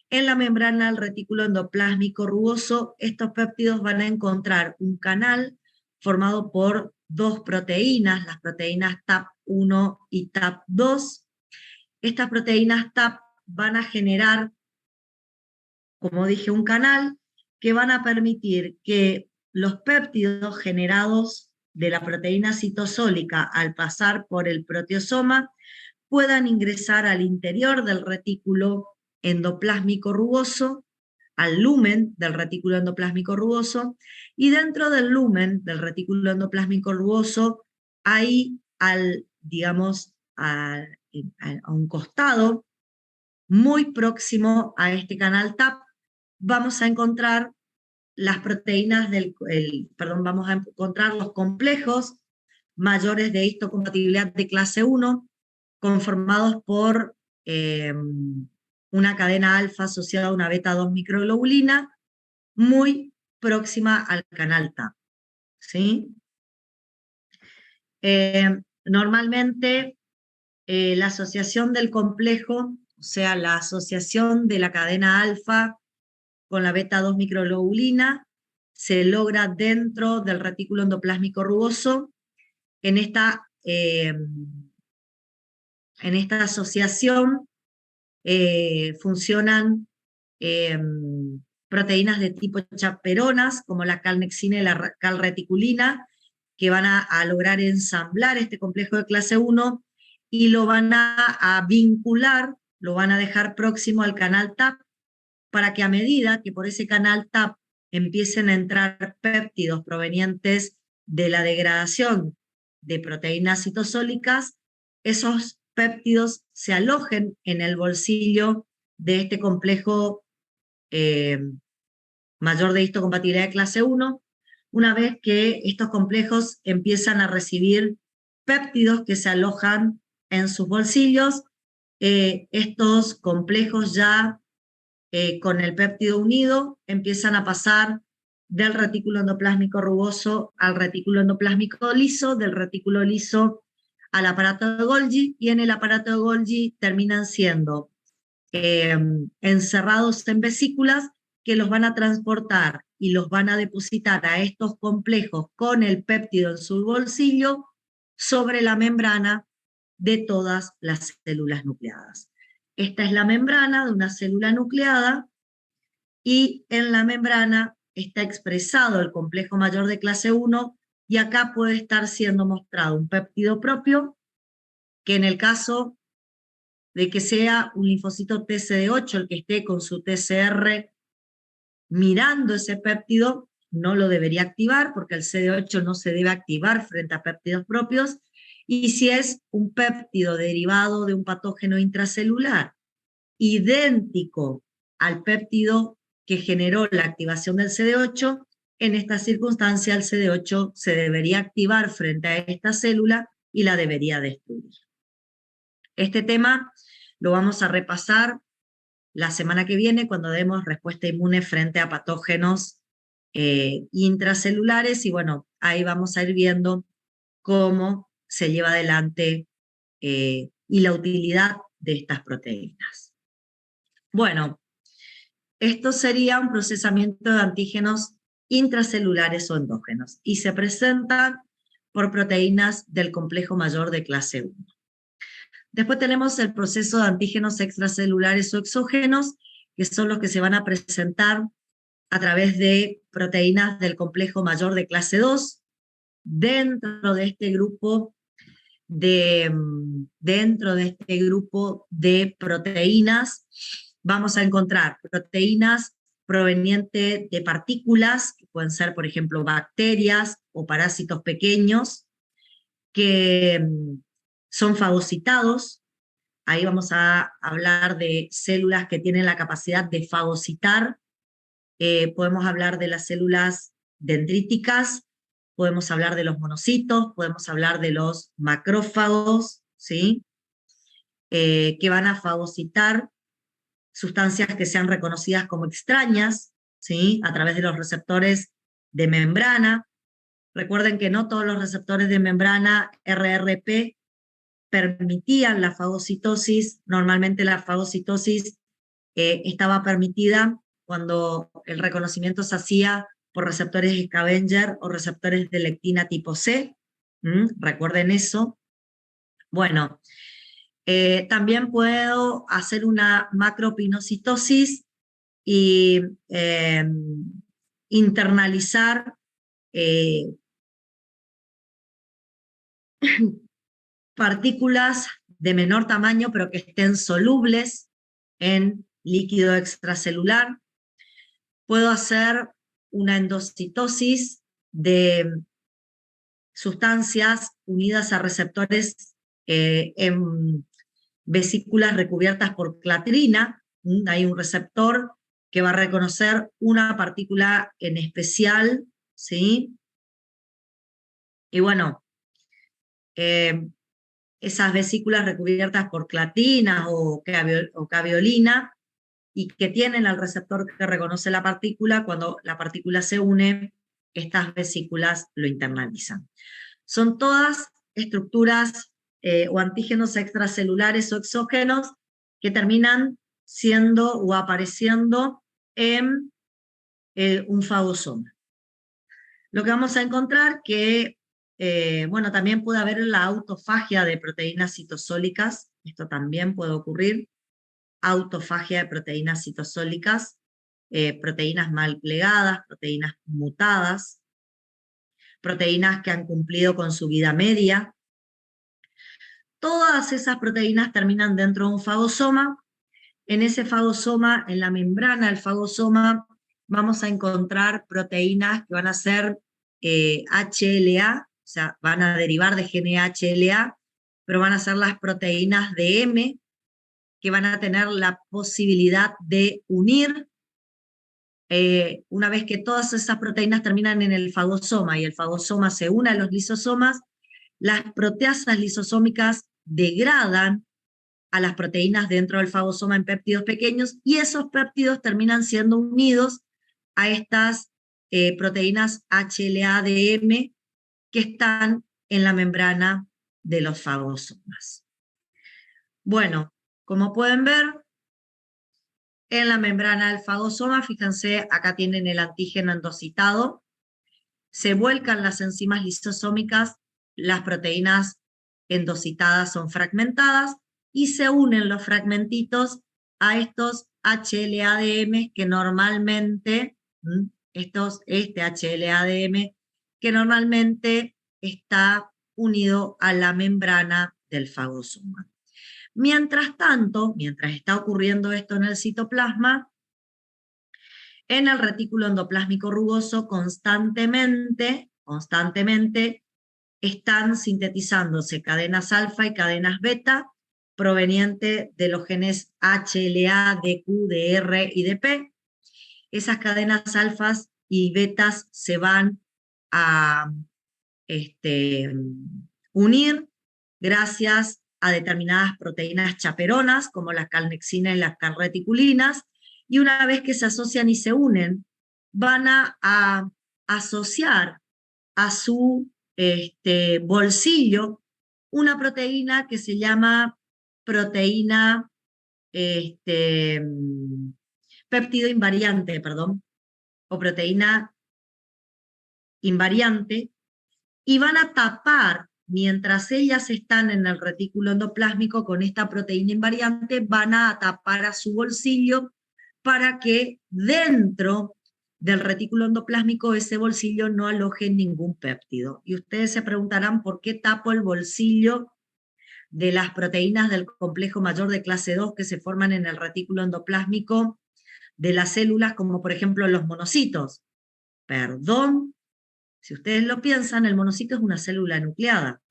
en la membrana del retículo endoplásmico rugoso, estos péptidos van a encontrar un canal formado por dos proteínas, las proteínas TAP1 y TAP2. Estas proteínas TAP van a generar, como dije, un canal que van a permitir que los péptidos generados de la proteína citosólica al pasar por el proteosoma puedan ingresar al interior del retículo endoplásmico rugoso, al lumen del retículo endoplásmico rugoso, y dentro del lumen del retículo endoplásmico rugoso, ahí digamos, a un costado, muy próximo a este canal TAP, vamos a encontrar las proteínas vamos a encontrar los complejos mayores de histocompatibilidad de clase 1, conformados por una cadena alfa asociada a una beta-2 microglobulina muy próxima al canal TAP. ¿Sí? Normalmente la asociación del complejo, o sea, la asociación de la cadena alfa con la beta-2 microglobulina, se logra dentro del retículo endoplásmico rugoso. En esta asociación funcionan proteínas de tipo chaperonas, como la calnexina y la calreticulina, que van a lograr ensamblar este complejo de clase 1 y lo van a vincular, lo van a dejar próximo al canal TAP, para que a medida que por ese canal TAP empiecen a entrar péptidos provenientes de la degradación de proteínas citosólicas, esos péptidos se alojen en el bolsillo de este complejo mayor de histocompatibilidad de clase 1, una vez que estos complejos empiezan a recibir péptidos que se alojan en sus bolsillos. Estos complejos ya con el péptido unido empiezan a pasar del retículo endoplásmico rugoso al retículo endoplásmico liso, del retículo liso al aparato de Golgi, y en el aparato de Golgi terminan siendo encerrados en vesículas que los van a transportar y los van a depositar a estos complejos con el péptido en su bolsillo sobre la membrana de todas las células nucleadas. Esta es la membrana de una célula nucleada, y en la membrana está expresado el complejo mayor de clase 1, y acá puede estar siendo mostrado un péptido propio, que en el caso de que sea un linfocito TCD8 el que esté con su TCR mirando ese péptido, no lo debería activar, porque el CD8 no se debe activar frente a péptidos propios. Y si es un péptido derivado de un patógeno intracelular idéntico al péptido que generó la activación del CD8, en esta circunstancia el CD8 se debería activar frente a esta célula y la debería destruir. Este tema lo vamos a repasar la semana que viene, cuando demos respuesta inmune frente a patógenos intracelulares, y bueno, ahí vamos a ir viendo cómo se lleva adelante y la utilidad de estas proteínas. Bueno, esto sería un procesamiento de antígenos intracelulares o endógenos, y se presentan por proteínas del complejo mayor de clase 1. Después tenemos el proceso de antígenos extracelulares o exógenos, que son los que se van a presentar a través de proteínas del complejo mayor de clase 2. Dentro de este grupo de proteínas vamos a encontrar proteínas provenientes de partículas, que pueden ser, por ejemplo, bacterias o parásitos pequeños, que son fagocitados. Ahí vamos a hablar de células que tienen la capacidad de fagocitar. Podemos hablar de las células dendríticas, podemos hablar de los monocitos, podemos hablar de los macrófagos, ¿sí? Que van a fagocitar sustancias que sean reconocidas como extrañas, ¿sí? A través de los receptores de membrana. Recuerden que no todos los receptores de membrana RRP permitían la fagocitosis. Normalmente la fagocitosis estaba permitida cuando el reconocimiento se hacía por receptores scavenger o receptores de lectina tipo C. Recuerden eso. Bueno, también puedo hacer una macropinocitosis y internalizar partículas de menor tamaño, pero que estén solubles en líquido extracelular. Puedo hacer una endocitosis de sustancias unidas a receptores en vesículas recubiertas por clatrina. Hay un receptor que va a reconocer una partícula en especial, ¿sí? Y bueno, esas vesículas recubiertas por clatina o caveolina, y que tienen al receptor que reconoce la partícula, cuando la partícula se une, estas vesículas lo internalizan. Son todas estructuras o antígenos extracelulares o exógenos que terminan siendo o apareciendo en un fagosoma. Lo que vamos a encontrar que, bueno, también puede haber la autofagia de proteínas citosólicas, esto también puede ocurrir, autofagia de proteínas citosólicas, proteínas mal plegadas, proteínas mutadas, proteínas que han cumplido con su vida media. Todas esas proteínas terminan dentro de un fagosoma. En ese fagosoma, en la membrana del fagosoma, vamos a encontrar proteínas que van a ser HLA, o sea, van a derivar de gen HLA, pero van a ser las proteínas de M, que van a tener la posibilidad de unir. Una vez que todas esas proteínas terminan en el fagosoma y el fagosoma se une a los lisosomas, las proteasas lisosómicas degradan a las proteínas dentro del fagosoma en péptidos pequeños, y esos péptidos terminan siendo unidos a estas proteínas HLA-DM que están en la membrana de los fagosomas. Bueno, como pueden ver, en la membrana del fagosoma, fíjense, acá tienen el antígeno endocitado, se vuelcan las enzimas lisosómicas, las proteínas endocitadas son fragmentadas, y se unen los fragmentitos a estos HLA-DM que normalmente, este HLA-DM que normalmente está unido a la membrana del fagosoma. Mientras tanto, mientras está ocurriendo esto en el citoplasma, en el retículo endoplásmico rugoso constantemente están sintetizándose cadenas alfa y cadenas beta provenientes de los genes HLA, DQ, DR y DP. Esas cadenas alfas y betas se van a unir gracias a determinadas proteínas chaperonas, como las calnexinas y las calreticulinas, y una vez que se asocian y se unen, van a asociar a su bolsillo una proteína que se llama proteína péptido invariante, perdón, o proteína invariante, y van a tapar, mientras ellas están en el retículo endoplásmico con esta proteína invariante, van a tapar a su bolsillo para que dentro del retículo endoplásmico ese bolsillo no aloje ningún péptido. Y ustedes se preguntarán por qué tapo el bolsillo de las proteínas del complejo mayor de clase 2 que se forman en el retículo endoplásmico de las células, como por ejemplo los monocitos. Perdón, si ustedes lo piensan, el monocito es una célula nucleada.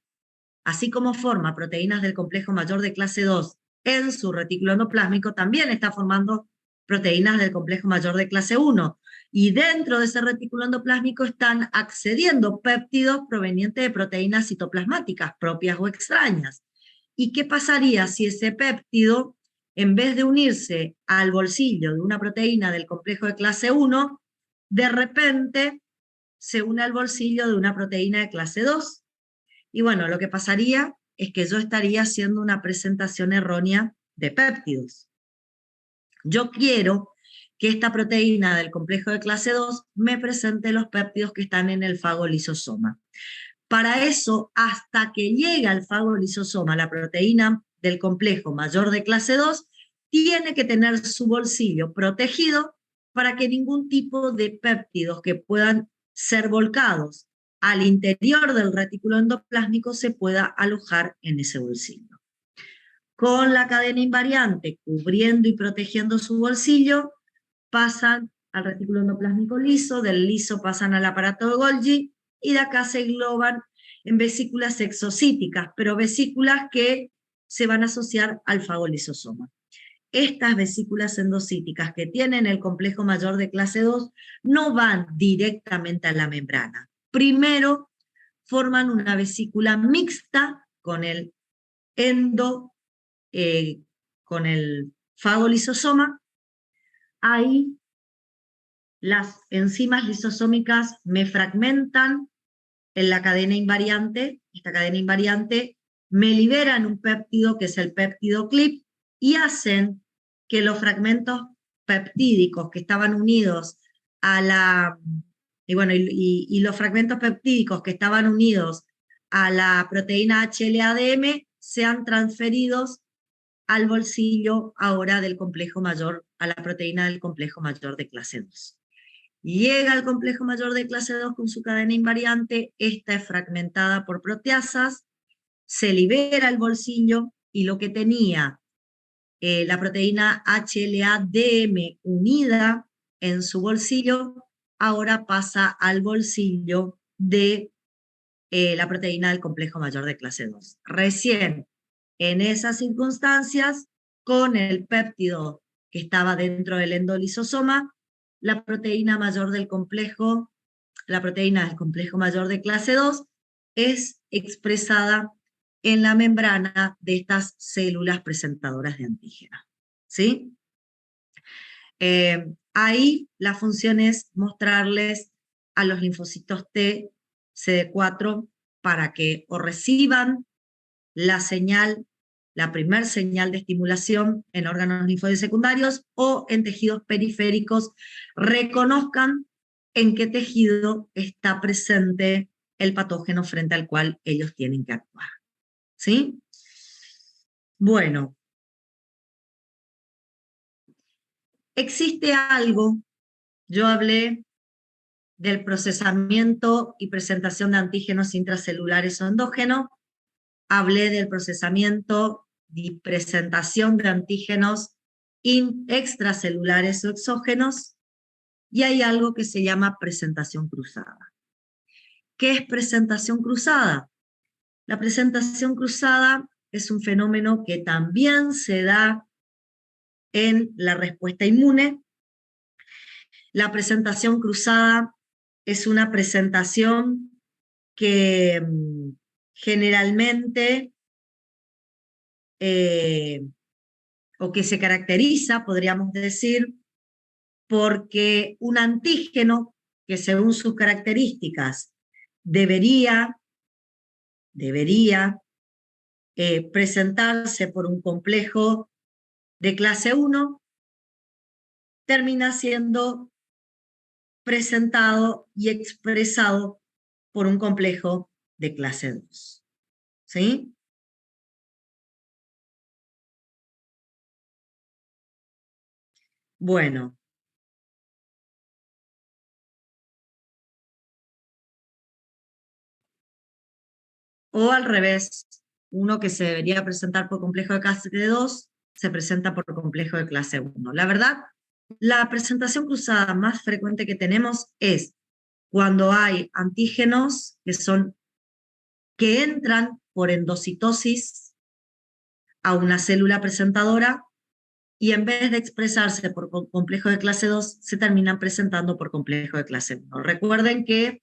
Así como forma proteínas del complejo mayor de clase 2 en su retículo endoplásmico, también está formando proteínas del complejo mayor de clase 1. Y dentro de ese retículo endoplásmico están accediendo péptidos provenientes de proteínas citoplasmáticas propias o extrañas. ¿Y qué pasaría si ese péptido, en vez de unirse al bolsillo de una proteína del complejo de clase 1, de repente se une al bolsillo de una proteína de clase 2? Y bueno, lo que pasaría es que yo estaría haciendo una presentación errónea de péptidos. Yo quiero que esta proteína del complejo de clase 2 me presente los péptidos que están en el fagolisosoma. Para eso, hasta que llega al fagolisosoma la proteína del complejo mayor de clase 2, tiene que tener su bolsillo protegido para que ningún tipo de péptidos que puedan ser volcados al interior del retículo endoplásmico se pueda alojar en ese bolsillo. Con la cadena invariante cubriendo y protegiendo su bolsillo, pasan al retículo endoplásmico liso, del liso pasan al aparato de Golgi, y de acá se engloban en vesículas exocíticas, pero vesículas que se van a asociar al fagolisosoma. estas vesículas endocíticas que tienen el complejo mayor de clase 2 no van directamente a la membrana. Primero forman una vesícula mixta con el endo, con el fagolisosoma. Ahí las enzimas lisosómicas me fragmentan en la cadena invariante. Esta cadena invariante me liberan un péptido que es el péptido CLIP y hacen que los fragmentos peptídicos que estaban unidos a la, y los fragmentos peptídicos que estaban unidos a la proteína HLA-DM sean transferidos al bolsillo ahora del complejo mayor, a la proteína del complejo mayor de clase 2. Llega al complejo mayor de clase 2 con su cadena invariante, esta es fragmentada por proteasas, se libera el bolsillo y lo que tenía la proteína HLA-DM unida en su bolsillo, ahora pasa al bolsillo de la proteína del complejo mayor de clase 2. Recién en esas circunstancias, con el péptido que estaba dentro del endolisosoma, la proteína mayor del complejo, la proteína del complejo mayor de clase 2, es expresada en la membrana de estas células presentadoras de antígeno. ¿Sí? Ahí la función es mostrarles a los linfocitos T, CD4, para que o reciban la señal, la primer señal de estimulación en órganos linfoides secundarios o en tejidos periféricos, reconozcan en qué tejido está presente el patógeno frente al cual ellos tienen que actuar. ¿Sí? Bueno, existe algo, yo hablé del procesamiento y presentación de antígenos intracelulares o endógenos, hablé del procesamiento y presentación de antígenos extracelulares o exógenos, y hay algo que se llama presentación cruzada. ¿Qué es presentación cruzada? La presentación cruzada es un fenómeno que también se da en la respuesta inmune. La presentación cruzada es una presentación que generalmente o que se caracteriza, podríamos decir, porque un antígeno que según sus características debería presentarse por un complejo de clase 1, termina siendo presentado y expresado por un complejo de clase 2. ¿Sí? Bueno. O al revés, uno que se debería presentar por complejo de clase 2 se presenta por complejo de clase 1. La verdad, la presentación cruzada más frecuente que tenemos es cuando hay antígenos que entran por endocitosis a una célula presentadora y en vez de expresarse por complejo de clase 2, se terminan presentando por complejo de clase 1. Recuerden que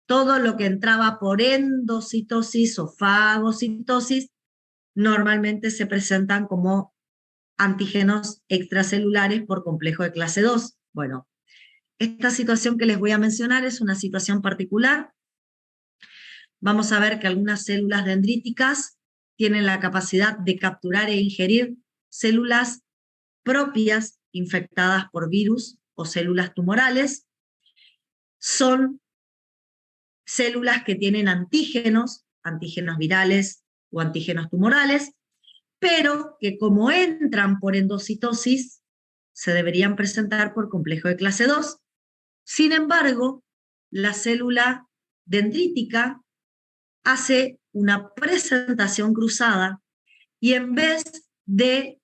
todo lo que entraba por endocitosis o fagocitosis normalmente se presentan como antígenos extracelulares por complejo de clase 2. Bueno, esta situación que les voy a mencionar es una situación particular. Vamos a ver que algunas células dendríticas tienen la capacidad de capturar e ingerir células propias infectadas por virus o células tumorales. Son células que tienen antígenos virales o antígenos tumorales, pero que como entran por endocitosis, se deberían presentar por complejo de clase 2. Sin embargo, la célula dendrítica hace una presentación cruzada y en vez de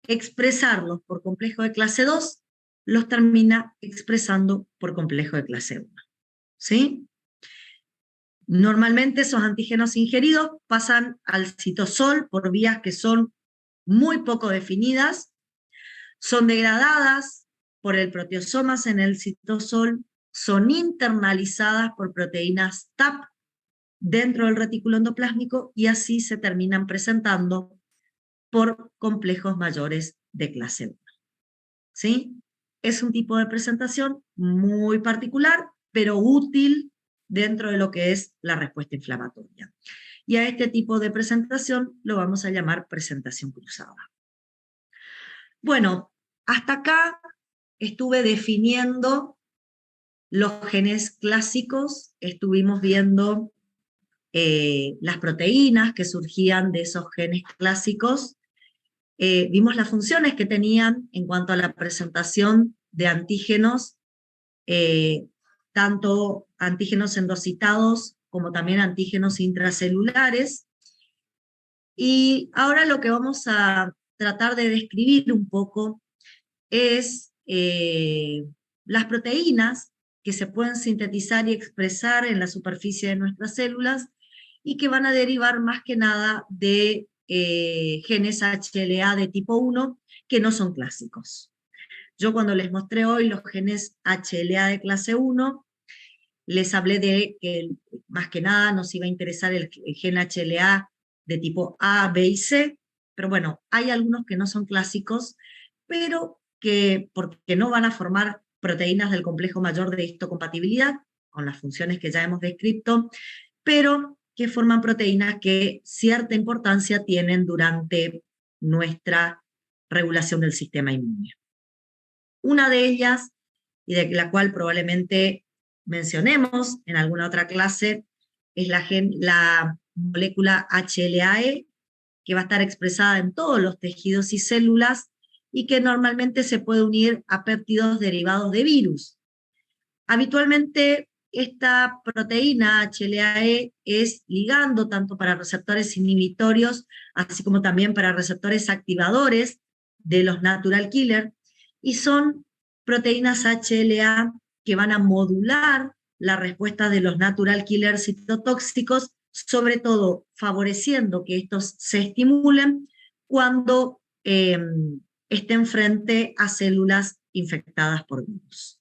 expresarlos por complejo de clase 2, los termina expresando por complejo de clase 1. ¿Sí? Normalmente esos antígenos ingeridos pasan al citosol por vías que son muy poco definidas, Son degradadas por el proteosomas en el citosol, son internalizadas por proteínas TAP dentro del retículo endoplásmico y así se terminan presentando por complejos mayores de clase 1. ¿Sí? Es un tipo de presentación muy particular, pero útil dentro de lo que es la respuesta inflamatoria. Y a este tipo de presentación lo vamos a llamar presentación cruzada. Bueno, hasta acá estuve definiendo los genes clásicos, estuvimos viendo las proteínas que surgían de esos genes clásicos, vimos las funciones que tenían en cuanto a la presentación de antígenos, tanto antígenos endocitados como también antígenos intracelulares. Y ahora lo que vamos a tratar de describir un poco es las proteínas que se pueden sintetizar y expresar en la superficie de nuestras células y que van a derivar más que nada de genes HLA de tipo 1 que no son clásicos. Yo cuando les mostré hoy los genes HLA de clase 1, les hablé de que más que nada nos iba a interesar el gen HLA de tipo A, B y C, pero bueno, hay algunos que no son clásicos, pero que porque no van a formar proteínas del complejo mayor de histocompatibilidad, con las funciones que ya hemos descrito, pero que forman proteínas que cierta importancia tienen durante nuestra regulación del sistema inmune. Una de ellas, y de la cual probablemente mencionemos en alguna otra clase, es la molécula HLA-E, que va a estar expresada en todos los tejidos y células y que normalmente se puede unir a péptidos derivados de virus. Habitualmente esta proteína HLA-E es ligando tanto para receptores inhibitorios, así como también para receptores activadores de los natural killer, y son proteínas HLA que van a modular la respuesta de los natural killer citotóxicos, sobre todo favoreciendo que estos se estimulen cuando estén frente a células infectadas por virus.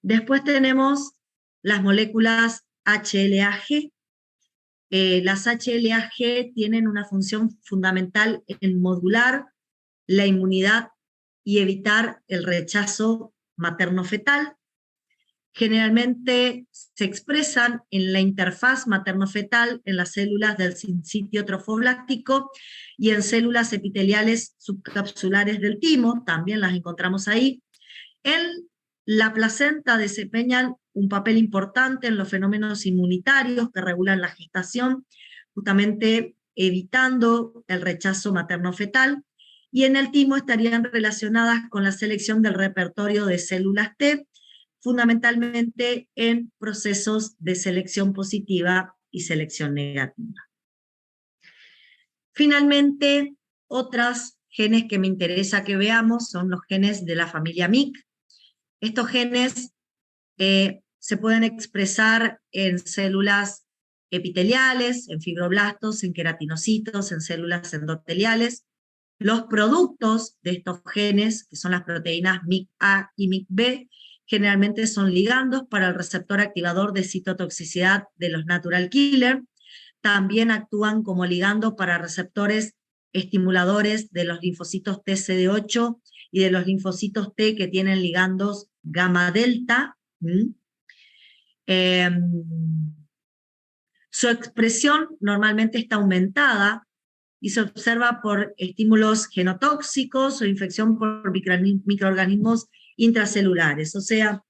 Después tenemos las moléculas HLA-G. Las HLA-G tienen una función fundamental en modular la inmunidad y evitar el rechazo materno-fetal. Generalmente se expresan en la interfaz materno-fetal en las células del sitio trofoblástico y en células epiteliales subcapsulares del timo, también las encontramos ahí. En la placenta desempeñan un papel importante en los fenómenos inmunitarios que regulan la gestación, justamente evitando el rechazo materno-fetal, y en el timo estarían relacionadas con la selección del repertorio de células T, fundamentalmente en procesos de selección positiva y selección negativa. Finalmente, otros genes que me interesa que veamos son los genes de la familia MYC. Estos genes se pueden expresar en células epiteliales, en fibroblastos, en queratinocitos, en células endoteliales. Los productos de estos genes, que son las proteínas MYC-A y MYC-B, generalmente son ligandos para el receptor activador de citotoxicidad de los natural killer. También actúan como ligando para receptores estimuladores de los linfocitos TCD8 y de los linfocitos T que tienen ligandos gamma delta. Su expresión normalmente está aumentada y se observa por estímulos genotóxicos o infección por microorganismos intracelulares. O sea,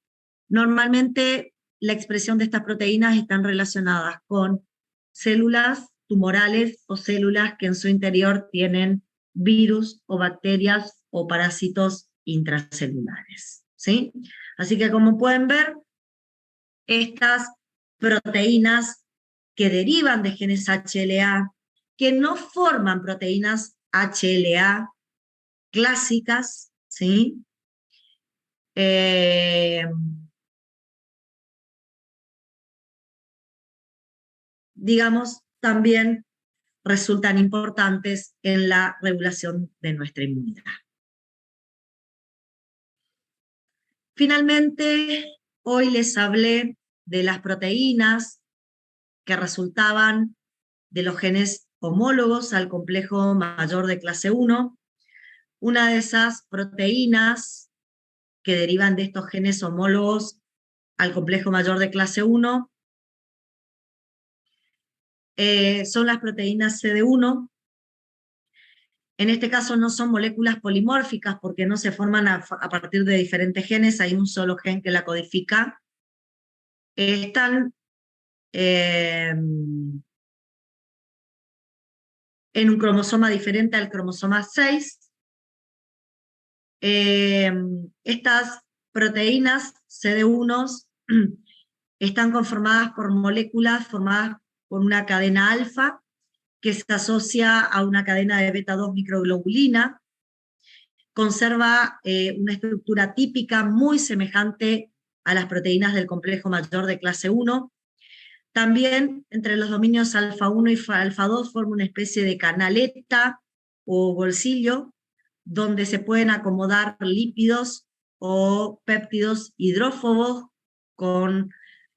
normalmente la expresión de estas proteínas están relacionadas con células tumorales o células que en su interior tienen virus o bacterias o parásitos intracelulares, ¿sí? Así que como pueden ver, estas proteínas que derivan de genes HLA, que no forman proteínas HLA clásicas, ¿sí? Digamos, también resultan importantes en la regulación de nuestra inmunidad. Finalmente, hoy les hablé de las proteínas que resultaban de los genes homólogos al complejo mayor de clase 1. Una de esas proteínas que derivan de estos genes homólogos al complejo mayor de clase 1 son las proteínas CD1. En este caso no son moléculas polimórficas porque no se forman a partir de diferentes genes, hay un solo gen que la codifica. Están en un cromosoma diferente al cromosoma 6. Estas proteínas CD1 están conformadas por moléculas formadas por una cadena alfa que se asocia a una cadena de beta 2 microglobulina. Conserva una estructura típica muy semejante a las proteínas del complejo mayor de clase 1. También entre los dominios alfa 1 y alfa 2 forma una especie de canaleta o bolsillo donde se pueden acomodar lípidos o péptidos hidrófobos con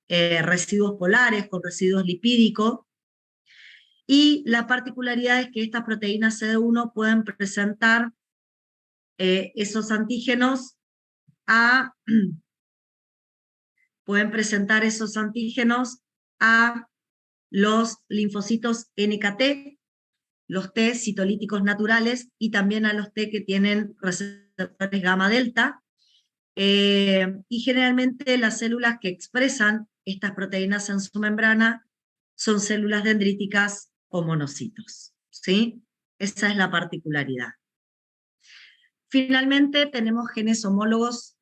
residuos polares, con residuos lipídicos. Y la particularidad es que estas proteínas CD1 pueden presentar esos antígenos a los linfocitos NKT, los T citolíticos naturales, y también a los T que tienen receptores gamma delta, y generalmente las células que expresan estas proteínas en su membrana son células dendríticas o monocitos, ¿sí? Esa es la particularidad. Finalmente tenemos genes homólogos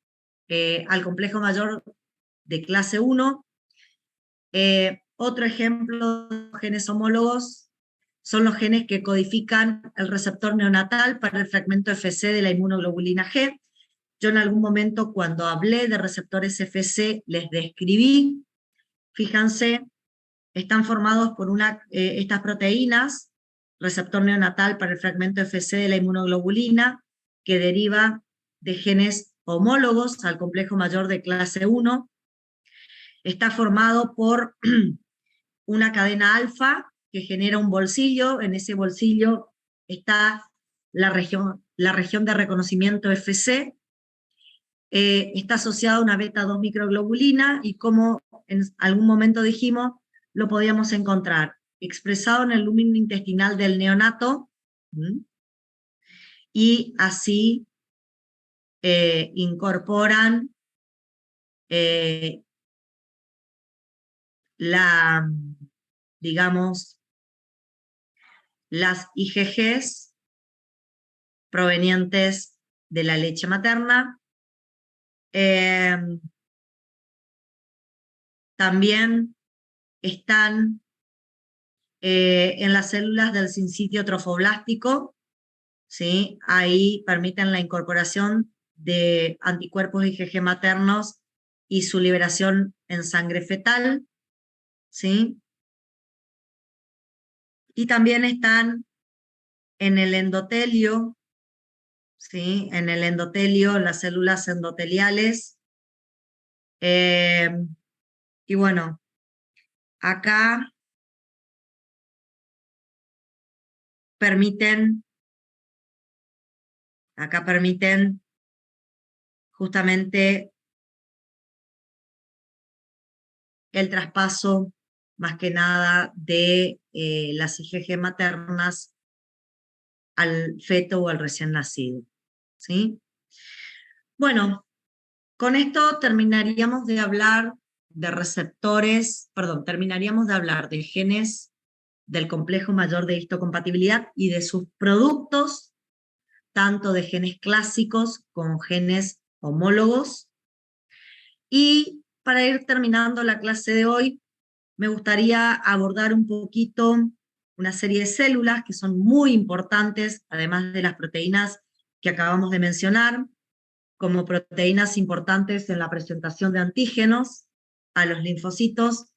al complejo mayor de clase 1. Otro ejemplo de genes homólogos son los genes que codifican el receptor neonatal para el fragmento FC de la inmunoglobulina G. Yo en algún momento cuando hablé de receptores FC les describí. Fíjense, están formados por estas proteínas, receptor neonatal para el fragmento FC de la inmunoglobulina, que deriva de genes homólogos al complejo mayor de clase 1. Está formado por una cadena alfa que genera un bolsillo. En ese bolsillo está la región de reconocimiento FC. Está asociado a una beta 2 microglobulina y, como en algún momento dijimos, lo podíamos encontrar expresado en el lumen intestinal del neonato, y así incorporan digamos, las IgGs provenientes de la leche materna. También están en las células del sincitio trofoblástico, ¿sí? Ahí permiten la incorporación de anticuerpos IgG maternos y su liberación en sangre fetal, ¿sí? Y también están en el endotelio, ¿sí? En el endotelio, las células endoteliales. Y bueno, acá permiten justamente el traspaso, más que nada, de las IgG maternas al feto o al recién nacido, ¿sí? Bueno, con esto terminaríamos de hablar de receptores, perdón, terminaríamos de hablar de genes del complejo mayor de histocompatibilidad y de sus productos, tanto de genes clásicos como genes homólogos. Y para ir terminando la clase de hoy, me gustaría abordar un poquito una serie de células que son muy importantes, además de las proteínas que acabamos de mencionar, como proteínas importantes en la presentación de antígenos a los linfocitos.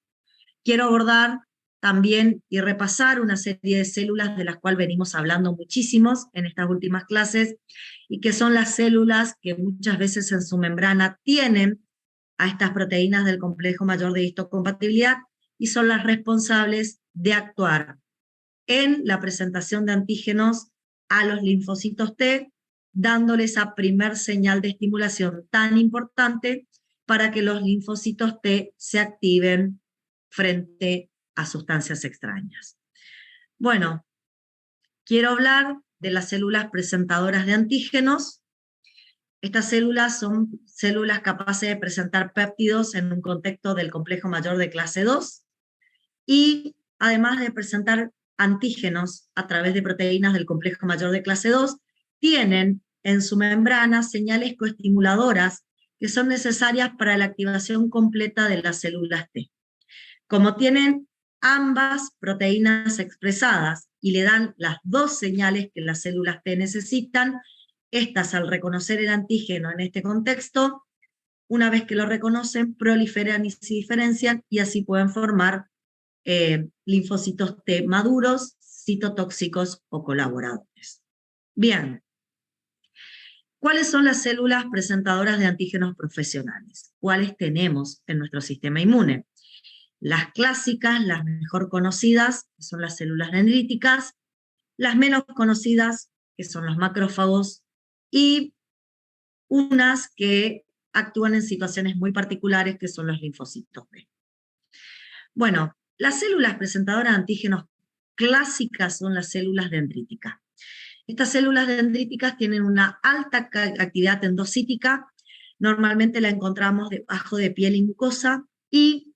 Quiero abordar también y repasar una serie de células de las cuales venimos hablando muchísimos en estas últimas clases, y que son las células que muchas veces en su membrana tienen a estas proteínas del complejo mayor de histocompatibilidad y son las responsables de actuar en la presentación de antígenos a los linfocitos T, dándoles esa primer señal de estimulación tan importante para que los linfocitos T se activen frente a sustancias extrañas. Bueno, quiero hablar de las células presentadoras de antígenos. Estas células son células capaces de presentar péptidos en un contexto del complejo mayor de clase 2 y además de presentar antígenos a través de proteínas del complejo mayor de clase 2, tienen en su membrana señales coestimuladoras que son necesarias para la activación completa de las células T. Como tienen ambas proteínas expresadas y le dan las dos señales que las células T necesitan, estas al reconocer el antígeno en este contexto, una vez que lo reconocen, proliferan y se diferencian y así pueden formar linfocitos T maduros, citotóxicos o colaboradores. Bien, ¿cuáles son las células presentadoras de antígenos profesionales? ¿Cuáles tenemos en nuestro sistema inmune? Las clásicas, las mejor conocidas, que son las células dendríticas, las menos conocidas, que son los macrófagos, y unas que actúan en situaciones muy particulares, que son los linfocitos B. Bueno, las células presentadoras de antígenos clásicas son las células dendríticas. Estas células dendríticas tienen una alta actividad endocítica, normalmente la encontramos debajo de piel y mucosa, y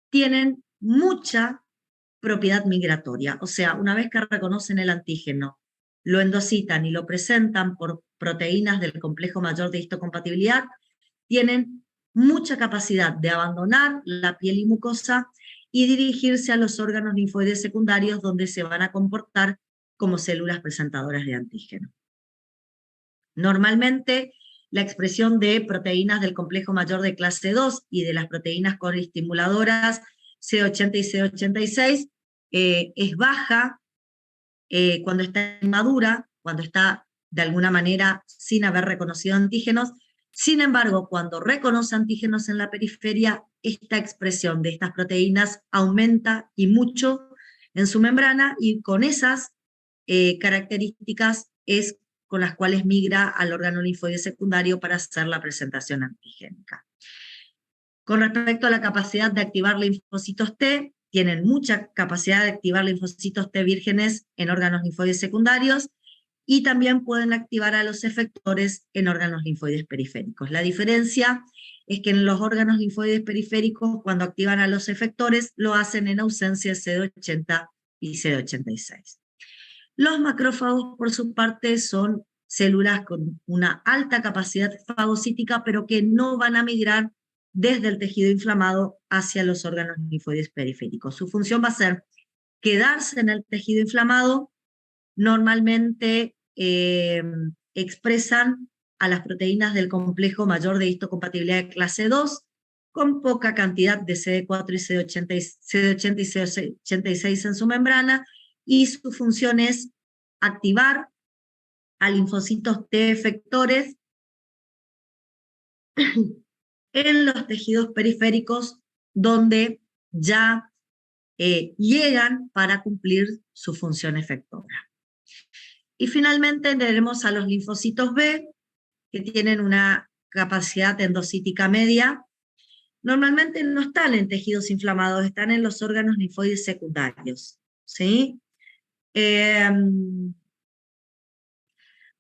tienen mucha propiedad migratoria. O sea, una vez que reconocen el antígeno, lo endocitan y lo presentan por proteínas del complejo mayor de histocompatibilidad, tienen mucha capacidad de abandonar la piel y mucosa y dirigirse a los órganos linfoides secundarios, donde se van a comportar como células presentadoras de antígeno. Normalmente, la expresión de proteínas del complejo mayor de clase 2 y de las proteínas coestimuladoras C80 y C86 es baja cuando está inmadura, cuando está de alguna manera sin haber reconocido antígenos. Sin embargo, cuando reconoce antígenos en la periferia, esta expresión de estas proteínas aumenta y mucho en su membrana, y con esas características es con las cuales migra al órgano linfoide secundario para hacer la presentación antigénica. Con respecto a la capacidad de activar linfocitos T, tienen mucha capacidad de activar linfocitos T vírgenes en órganos linfoides secundarios, y también pueden activar a los efectores en órganos linfoides periféricos. La diferencia es que en los órganos linfoides periféricos, cuando activan a los efectores, lo hacen en ausencia de CD80 y CD86. Los macrófagos, por su parte, son células con una alta capacidad fagocítica, pero que no van a migrar desde el tejido inflamado hacia los órganos linfoides periféricos. Su función va a ser quedarse en el tejido inflamado. Normalmente expresan a las proteínas del complejo mayor de histocompatibilidad de clase 2, con poca cantidad de CD4 y CD80 y CD86 en su membrana, y su función es activar a linfocitos T efectores en los tejidos periféricos, donde ya llegan para cumplir su función efectora. Y finalmente tenemos a los linfocitos B, que tienen una capacidad endocítica media. Normalmente no están en tejidos inflamados, están en los órganos linfoides secundarios, ¿sí?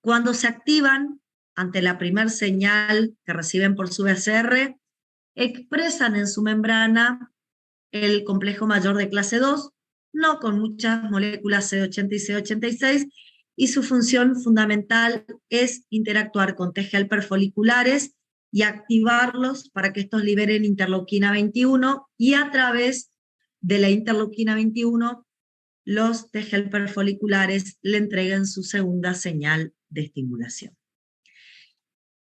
Cuando se activan ante la primer señal que reciben por su BCR, expresan en su membrana el complejo mayor de clase 2, no con muchas moléculas C80 y C86, y su función fundamental es interactuar con T helper foliculares y activarlos para que estos liberen interleuquina 21, y a través de la interleuquina 21 los T helper foliculares le entreguen su segunda señal de estimulación.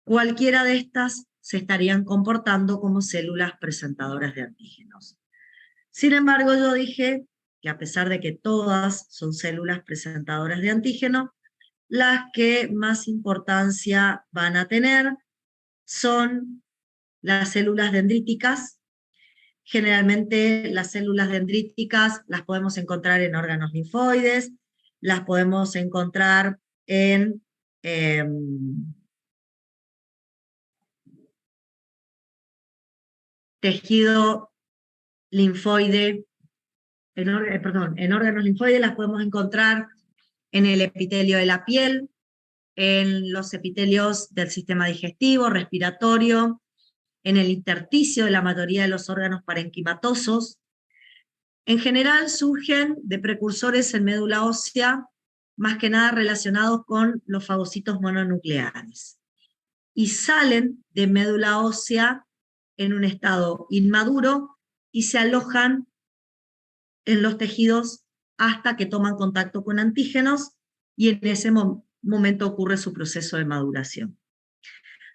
Cualquiera de estas se estarían comportando como células presentadoras de antígenos. Sin embargo, yo dije que a pesar de que todas son células presentadoras de antígeno, las que más importancia van a tener son las células dendríticas. Generalmente las células dendríticas las podemos encontrar en órganos linfoides, las podemos encontrar en tejido linfoide, en órganos linfoides las podemos encontrar en el epitelio de la piel, en los epitelios del sistema digestivo, respiratorio, en el intersticio de la mayoría de los órganos parenquimatosos. En general surgen de precursores en médula ósea, más que nada relacionados con los fagocitos mononucleares. Y salen de médula ósea en un estado inmaduro y se alojan en los tejidos hasta que toman contacto con antígenos y en ese momento ocurre su proceso de maduración.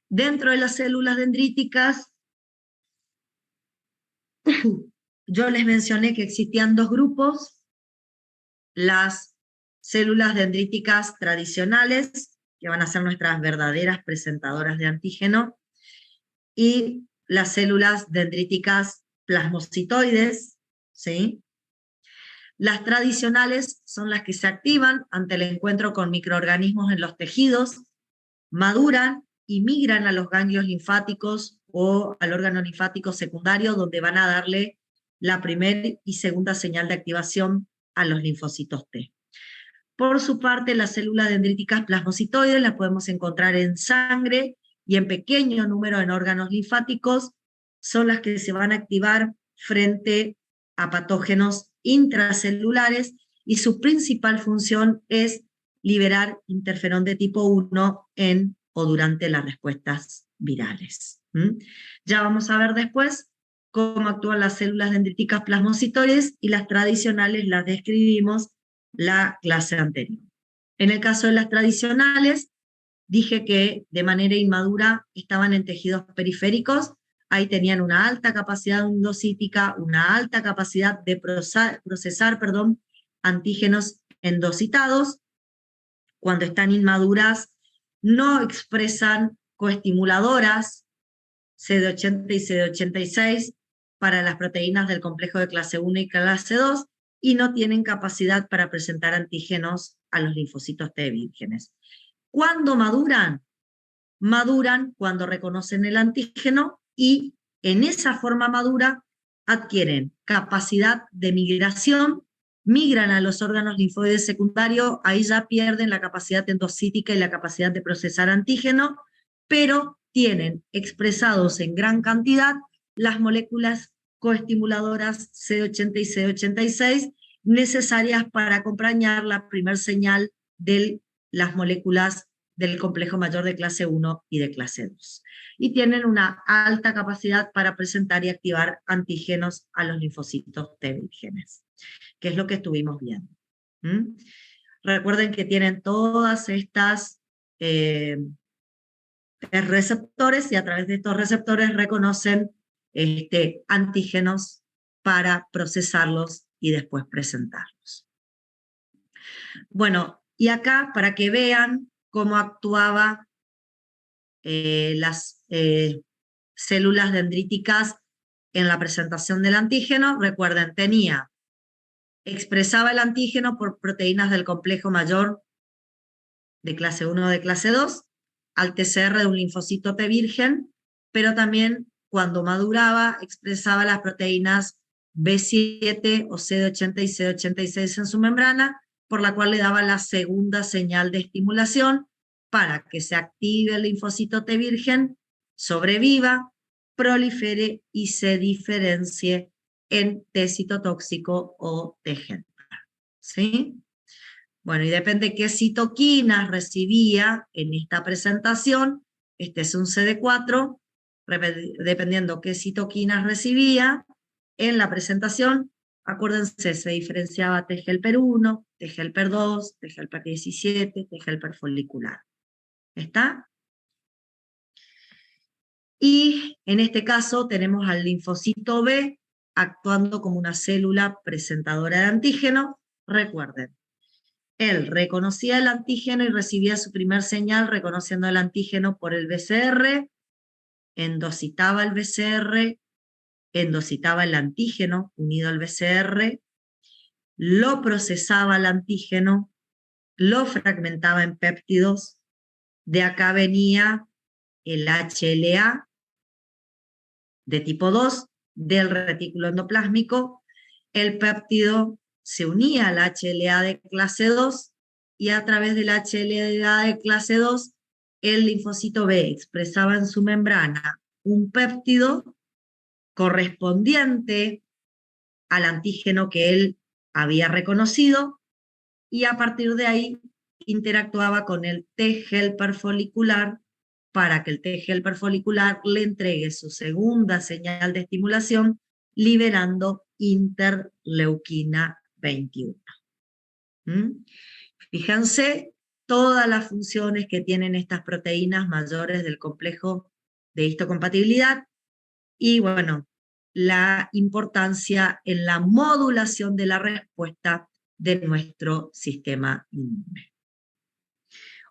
Dentro de las células dendríticas, yo les mencioné que existían dos grupos: las células dendríticas tradicionales, que van a ser nuestras verdaderas presentadoras de antígeno, y las células dendríticas plasmocitoides, ¿sí? Las tradicionales son las que se activan ante el encuentro con microorganismos en los tejidos, maduran y migran a los ganglios linfáticos o al órgano linfático secundario, donde van a darle la primera y segunda señal de activación a los linfocitos T. Por su parte, las células dendríticas plasmocitoides las podemos encontrar en sangre y en pequeño número en órganos linfáticos, son las que se van a activar frente a patógenos intracelulares y su principal función es liberar interferón de tipo 1 en o durante las respuestas virales. Ya vamos a ver después cómo actúan las células dendríticas plasmocitoides, y las tradicionales las describimos la clase anterior. En el caso de las tradicionales, dije que de manera inmadura estaban en tejidos periféricos. Ahí tenían una alta capacidad endocítica, una alta capacidad de procesar antígenos endocitados. Cuando están inmaduras, no expresan coestimuladoras CD80 y CD86 para las proteínas del complejo de clase 1 y clase 2, y no tienen capacidad para presentar antígenos a los linfocitos T vírgenes. ¿Cuándo maduran? Maduran cuando reconocen el antígeno y en esa forma madura adquieren capacidad de migración, migran a los órganos linfoides secundarios, ahí ya pierden la capacidad endocítica y la capacidad de procesar antígeno, pero tienen expresados en gran cantidad las moléculas coestimuladoras CD80 y CD86 necesarias para acompañar la primer señal de las moléculas del complejo mayor de clase 1 y de clase 2. Y tienen una alta capacidad para presentar y activar antígenos a los linfocitos T vírgenes, que es lo que estuvimos viendo. Recuerden que tienen todas estas receptores, y a través de estos receptores reconocen antígenos para procesarlos y después presentarlos. Bueno, y acá para que vean cómo actuaba las células dendríticas en la presentación del antígeno, recuerden, expresaba el antígeno por proteínas del complejo mayor de clase 1 o de clase 2, al TCR de un linfocito T virgen, pero también cuando maduraba expresaba las proteínas B7 o CD80 y CD86 en su membrana, por la cual le daba la segunda señal de estimulación para que se active el linfocito T virgen, sobreviva, prolifere y se diferencie en T citotóxico o T helper. ¿Sí? Bueno, y depende qué citoquinas recibía en esta presentación. Este es un CD4, dependiendo qué citoquinas recibía en la presentación, acuérdense, se diferenciaba T helper 1, T helper 2, T helper 17, T helper folicular. ¿Está? Y en este caso tenemos al linfocito B, actuando como una célula presentadora de antígeno. Recuerden, él reconocía el antígeno y recibía su primer señal reconociendo el antígeno por el BCR, endocitaba el BCR, endocitaba el antígeno unido al BCR, lo procesaba el antígeno, lo fragmentaba en péptidos, de acá venía el HLA de tipo 2 del retículo endoplásmico, el péptido se unía al HLA de clase 2 y a través del HLA de clase 2 el linfocito B expresaba en su membrana un péptido correspondiente al antígeno que él había reconocido y a partir de ahí interactuaba con el T helper folicular para que el T helper folicular le entregue su segunda señal de estimulación, liberando interleuquina 21. Fíjense todas las funciones que tienen estas proteínas mayores del complejo de histocompatibilidad y, bueno, la importancia en la modulación de la respuesta de nuestro sistema inmune.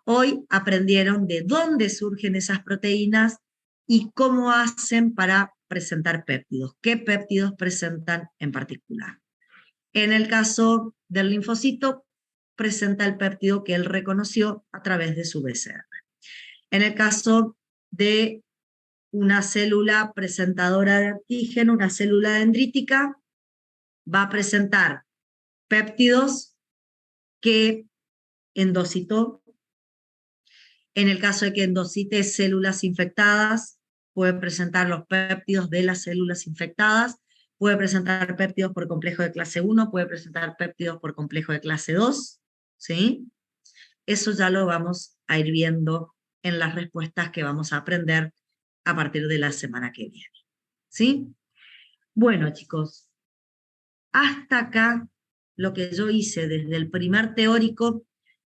Hoy aprendieron de dónde surgen esas proteínas y cómo hacen para presentar péptidos, qué péptidos presentan en particular. En el caso del linfocito, presenta el péptido que él reconoció a través de su BCR. En el caso de una célula presentadora de antígeno, una célula dendrítica, va a presentar péptidos que endocitó. En el caso de que endocite células infectadas, puede presentar los péptidos de las células infectadas, puede presentar péptidos por complejo de clase 1, puede presentar péptidos por complejo de clase 2, ¿sí? Eso ya lo vamos a ir viendo en las respuestas que vamos a aprender a partir de la semana que viene, ¿sí? Bueno, chicos, hasta acá lo que yo hice desde el primer teórico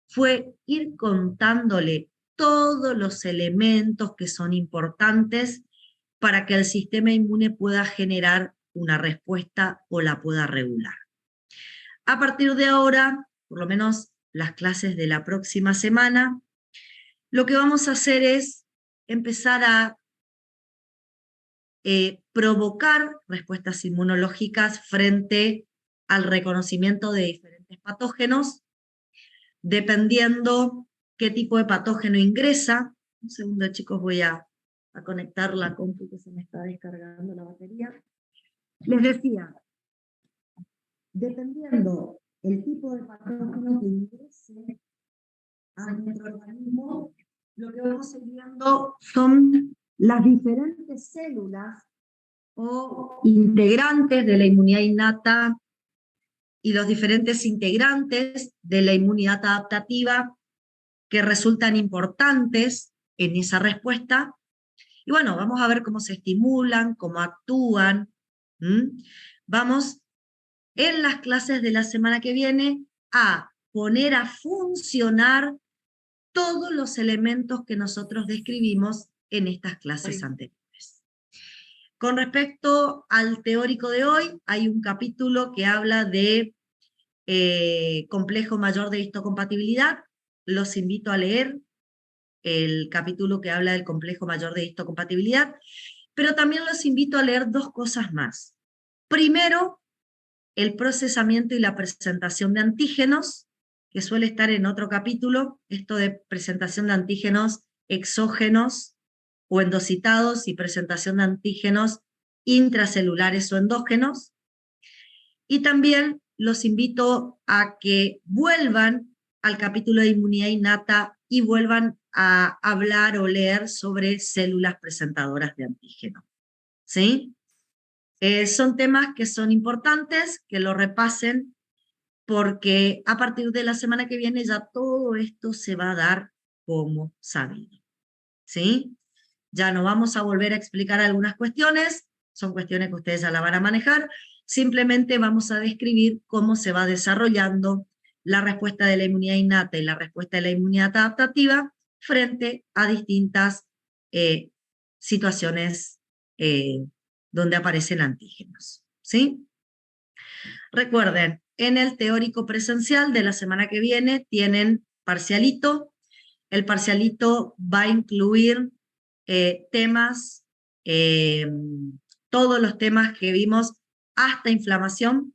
fue ir contándole todos los elementos que son importantes para que el sistema inmune pueda generar una respuesta o la pueda regular. A partir de ahora, por lo menos las clases de la próxima semana, lo que vamos a hacer es empezar a provocar respuestas inmunológicas frente al reconocimiento de diferentes patógenos, dependiendo qué tipo de patógeno ingresa. Un segundo, chicos, voy a conectar la compu que se me está descargando la batería. Les decía, dependiendo el tipo de patógeno que ingrese a nuestro organismo, lo que vamos a ir viendo son las diferentes células o integrantes de la inmunidad innata y los diferentes integrantes de la inmunidad adaptativa que resultan importantes en esa respuesta. Y bueno, vamos a ver cómo se estimulan, cómo actúan. Vamos en las clases de la semana que viene a poner a funcionar todos los elementos que nosotros describimos en estas clases anteriores. Con respecto al teórico de hoy, hay un capítulo que habla de complejo mayor de histocompatibilidad. Los invito a leer el capítulo que habla del complejo mayor de histocompatibilidad, pero también los invito a leer dos cosas más. Primero, el procesamiento y la presentación de antígenos, que suele estar en otro capítulo, esto de presentación de antígenos exógenos o endocitados y presentación de antígenos intracelulares o endógenos. Y también los invito a que vuelvan al capítulo de inmunidad innata y vuelvan a hablar o leer sobre células presentadoras de antígeno. ¿Sí? Son temas que son importantes, que lo repasen, porque a partir de la semana que viene ya todo esto se va a dar como sabido. ¿Sí? Ya no vamos a volver a explicar algunas cuestiones, son cuestiones que ustedes ya la van a manejar, simplemente vamos a describir cómo se va desarrollando la respuesta de la inmunidad innata y la respuesta de la inmunidad adaptativa frente a distintas situaciones donde aparecen antígenos. ¿sí? Recuerden, en el teórico presencial de la semana que viene tienen parcialito. El parcialito va a incluir temas, todos los temas que vimos hasta inflamación,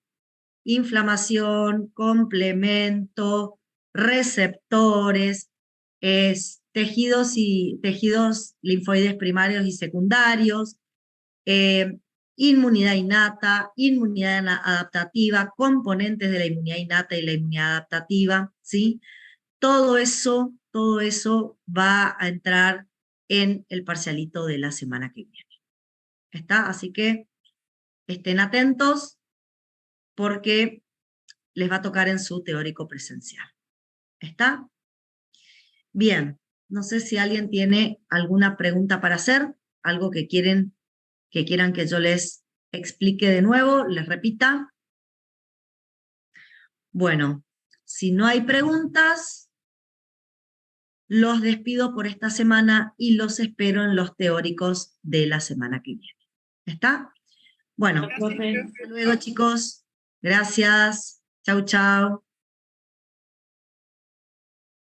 complemento, receptores, tejidos linfoides primarios y secundarios, inmunidad innata, inmunidad adaptativa, componentes de la inmunidad innata y la inmunidad adaptativa, ¿sí? Todo eso va a entrar en el parcialito de la semana que viene. ¿Está? Así que estén atentos porque les va a tocar en su teórico presencial. ¿Está? Bien, no sé si alguien tiene alguna pregunta para hacer, algo que quieran que yo les explique de nuevo, les repita. Bueno, si no hay preguntas, los despido por esta semana y los espero en los teóricos de la semana que viene. ¿Está? Bueno, hasta luego, chicos. Gracias. Chau, chau.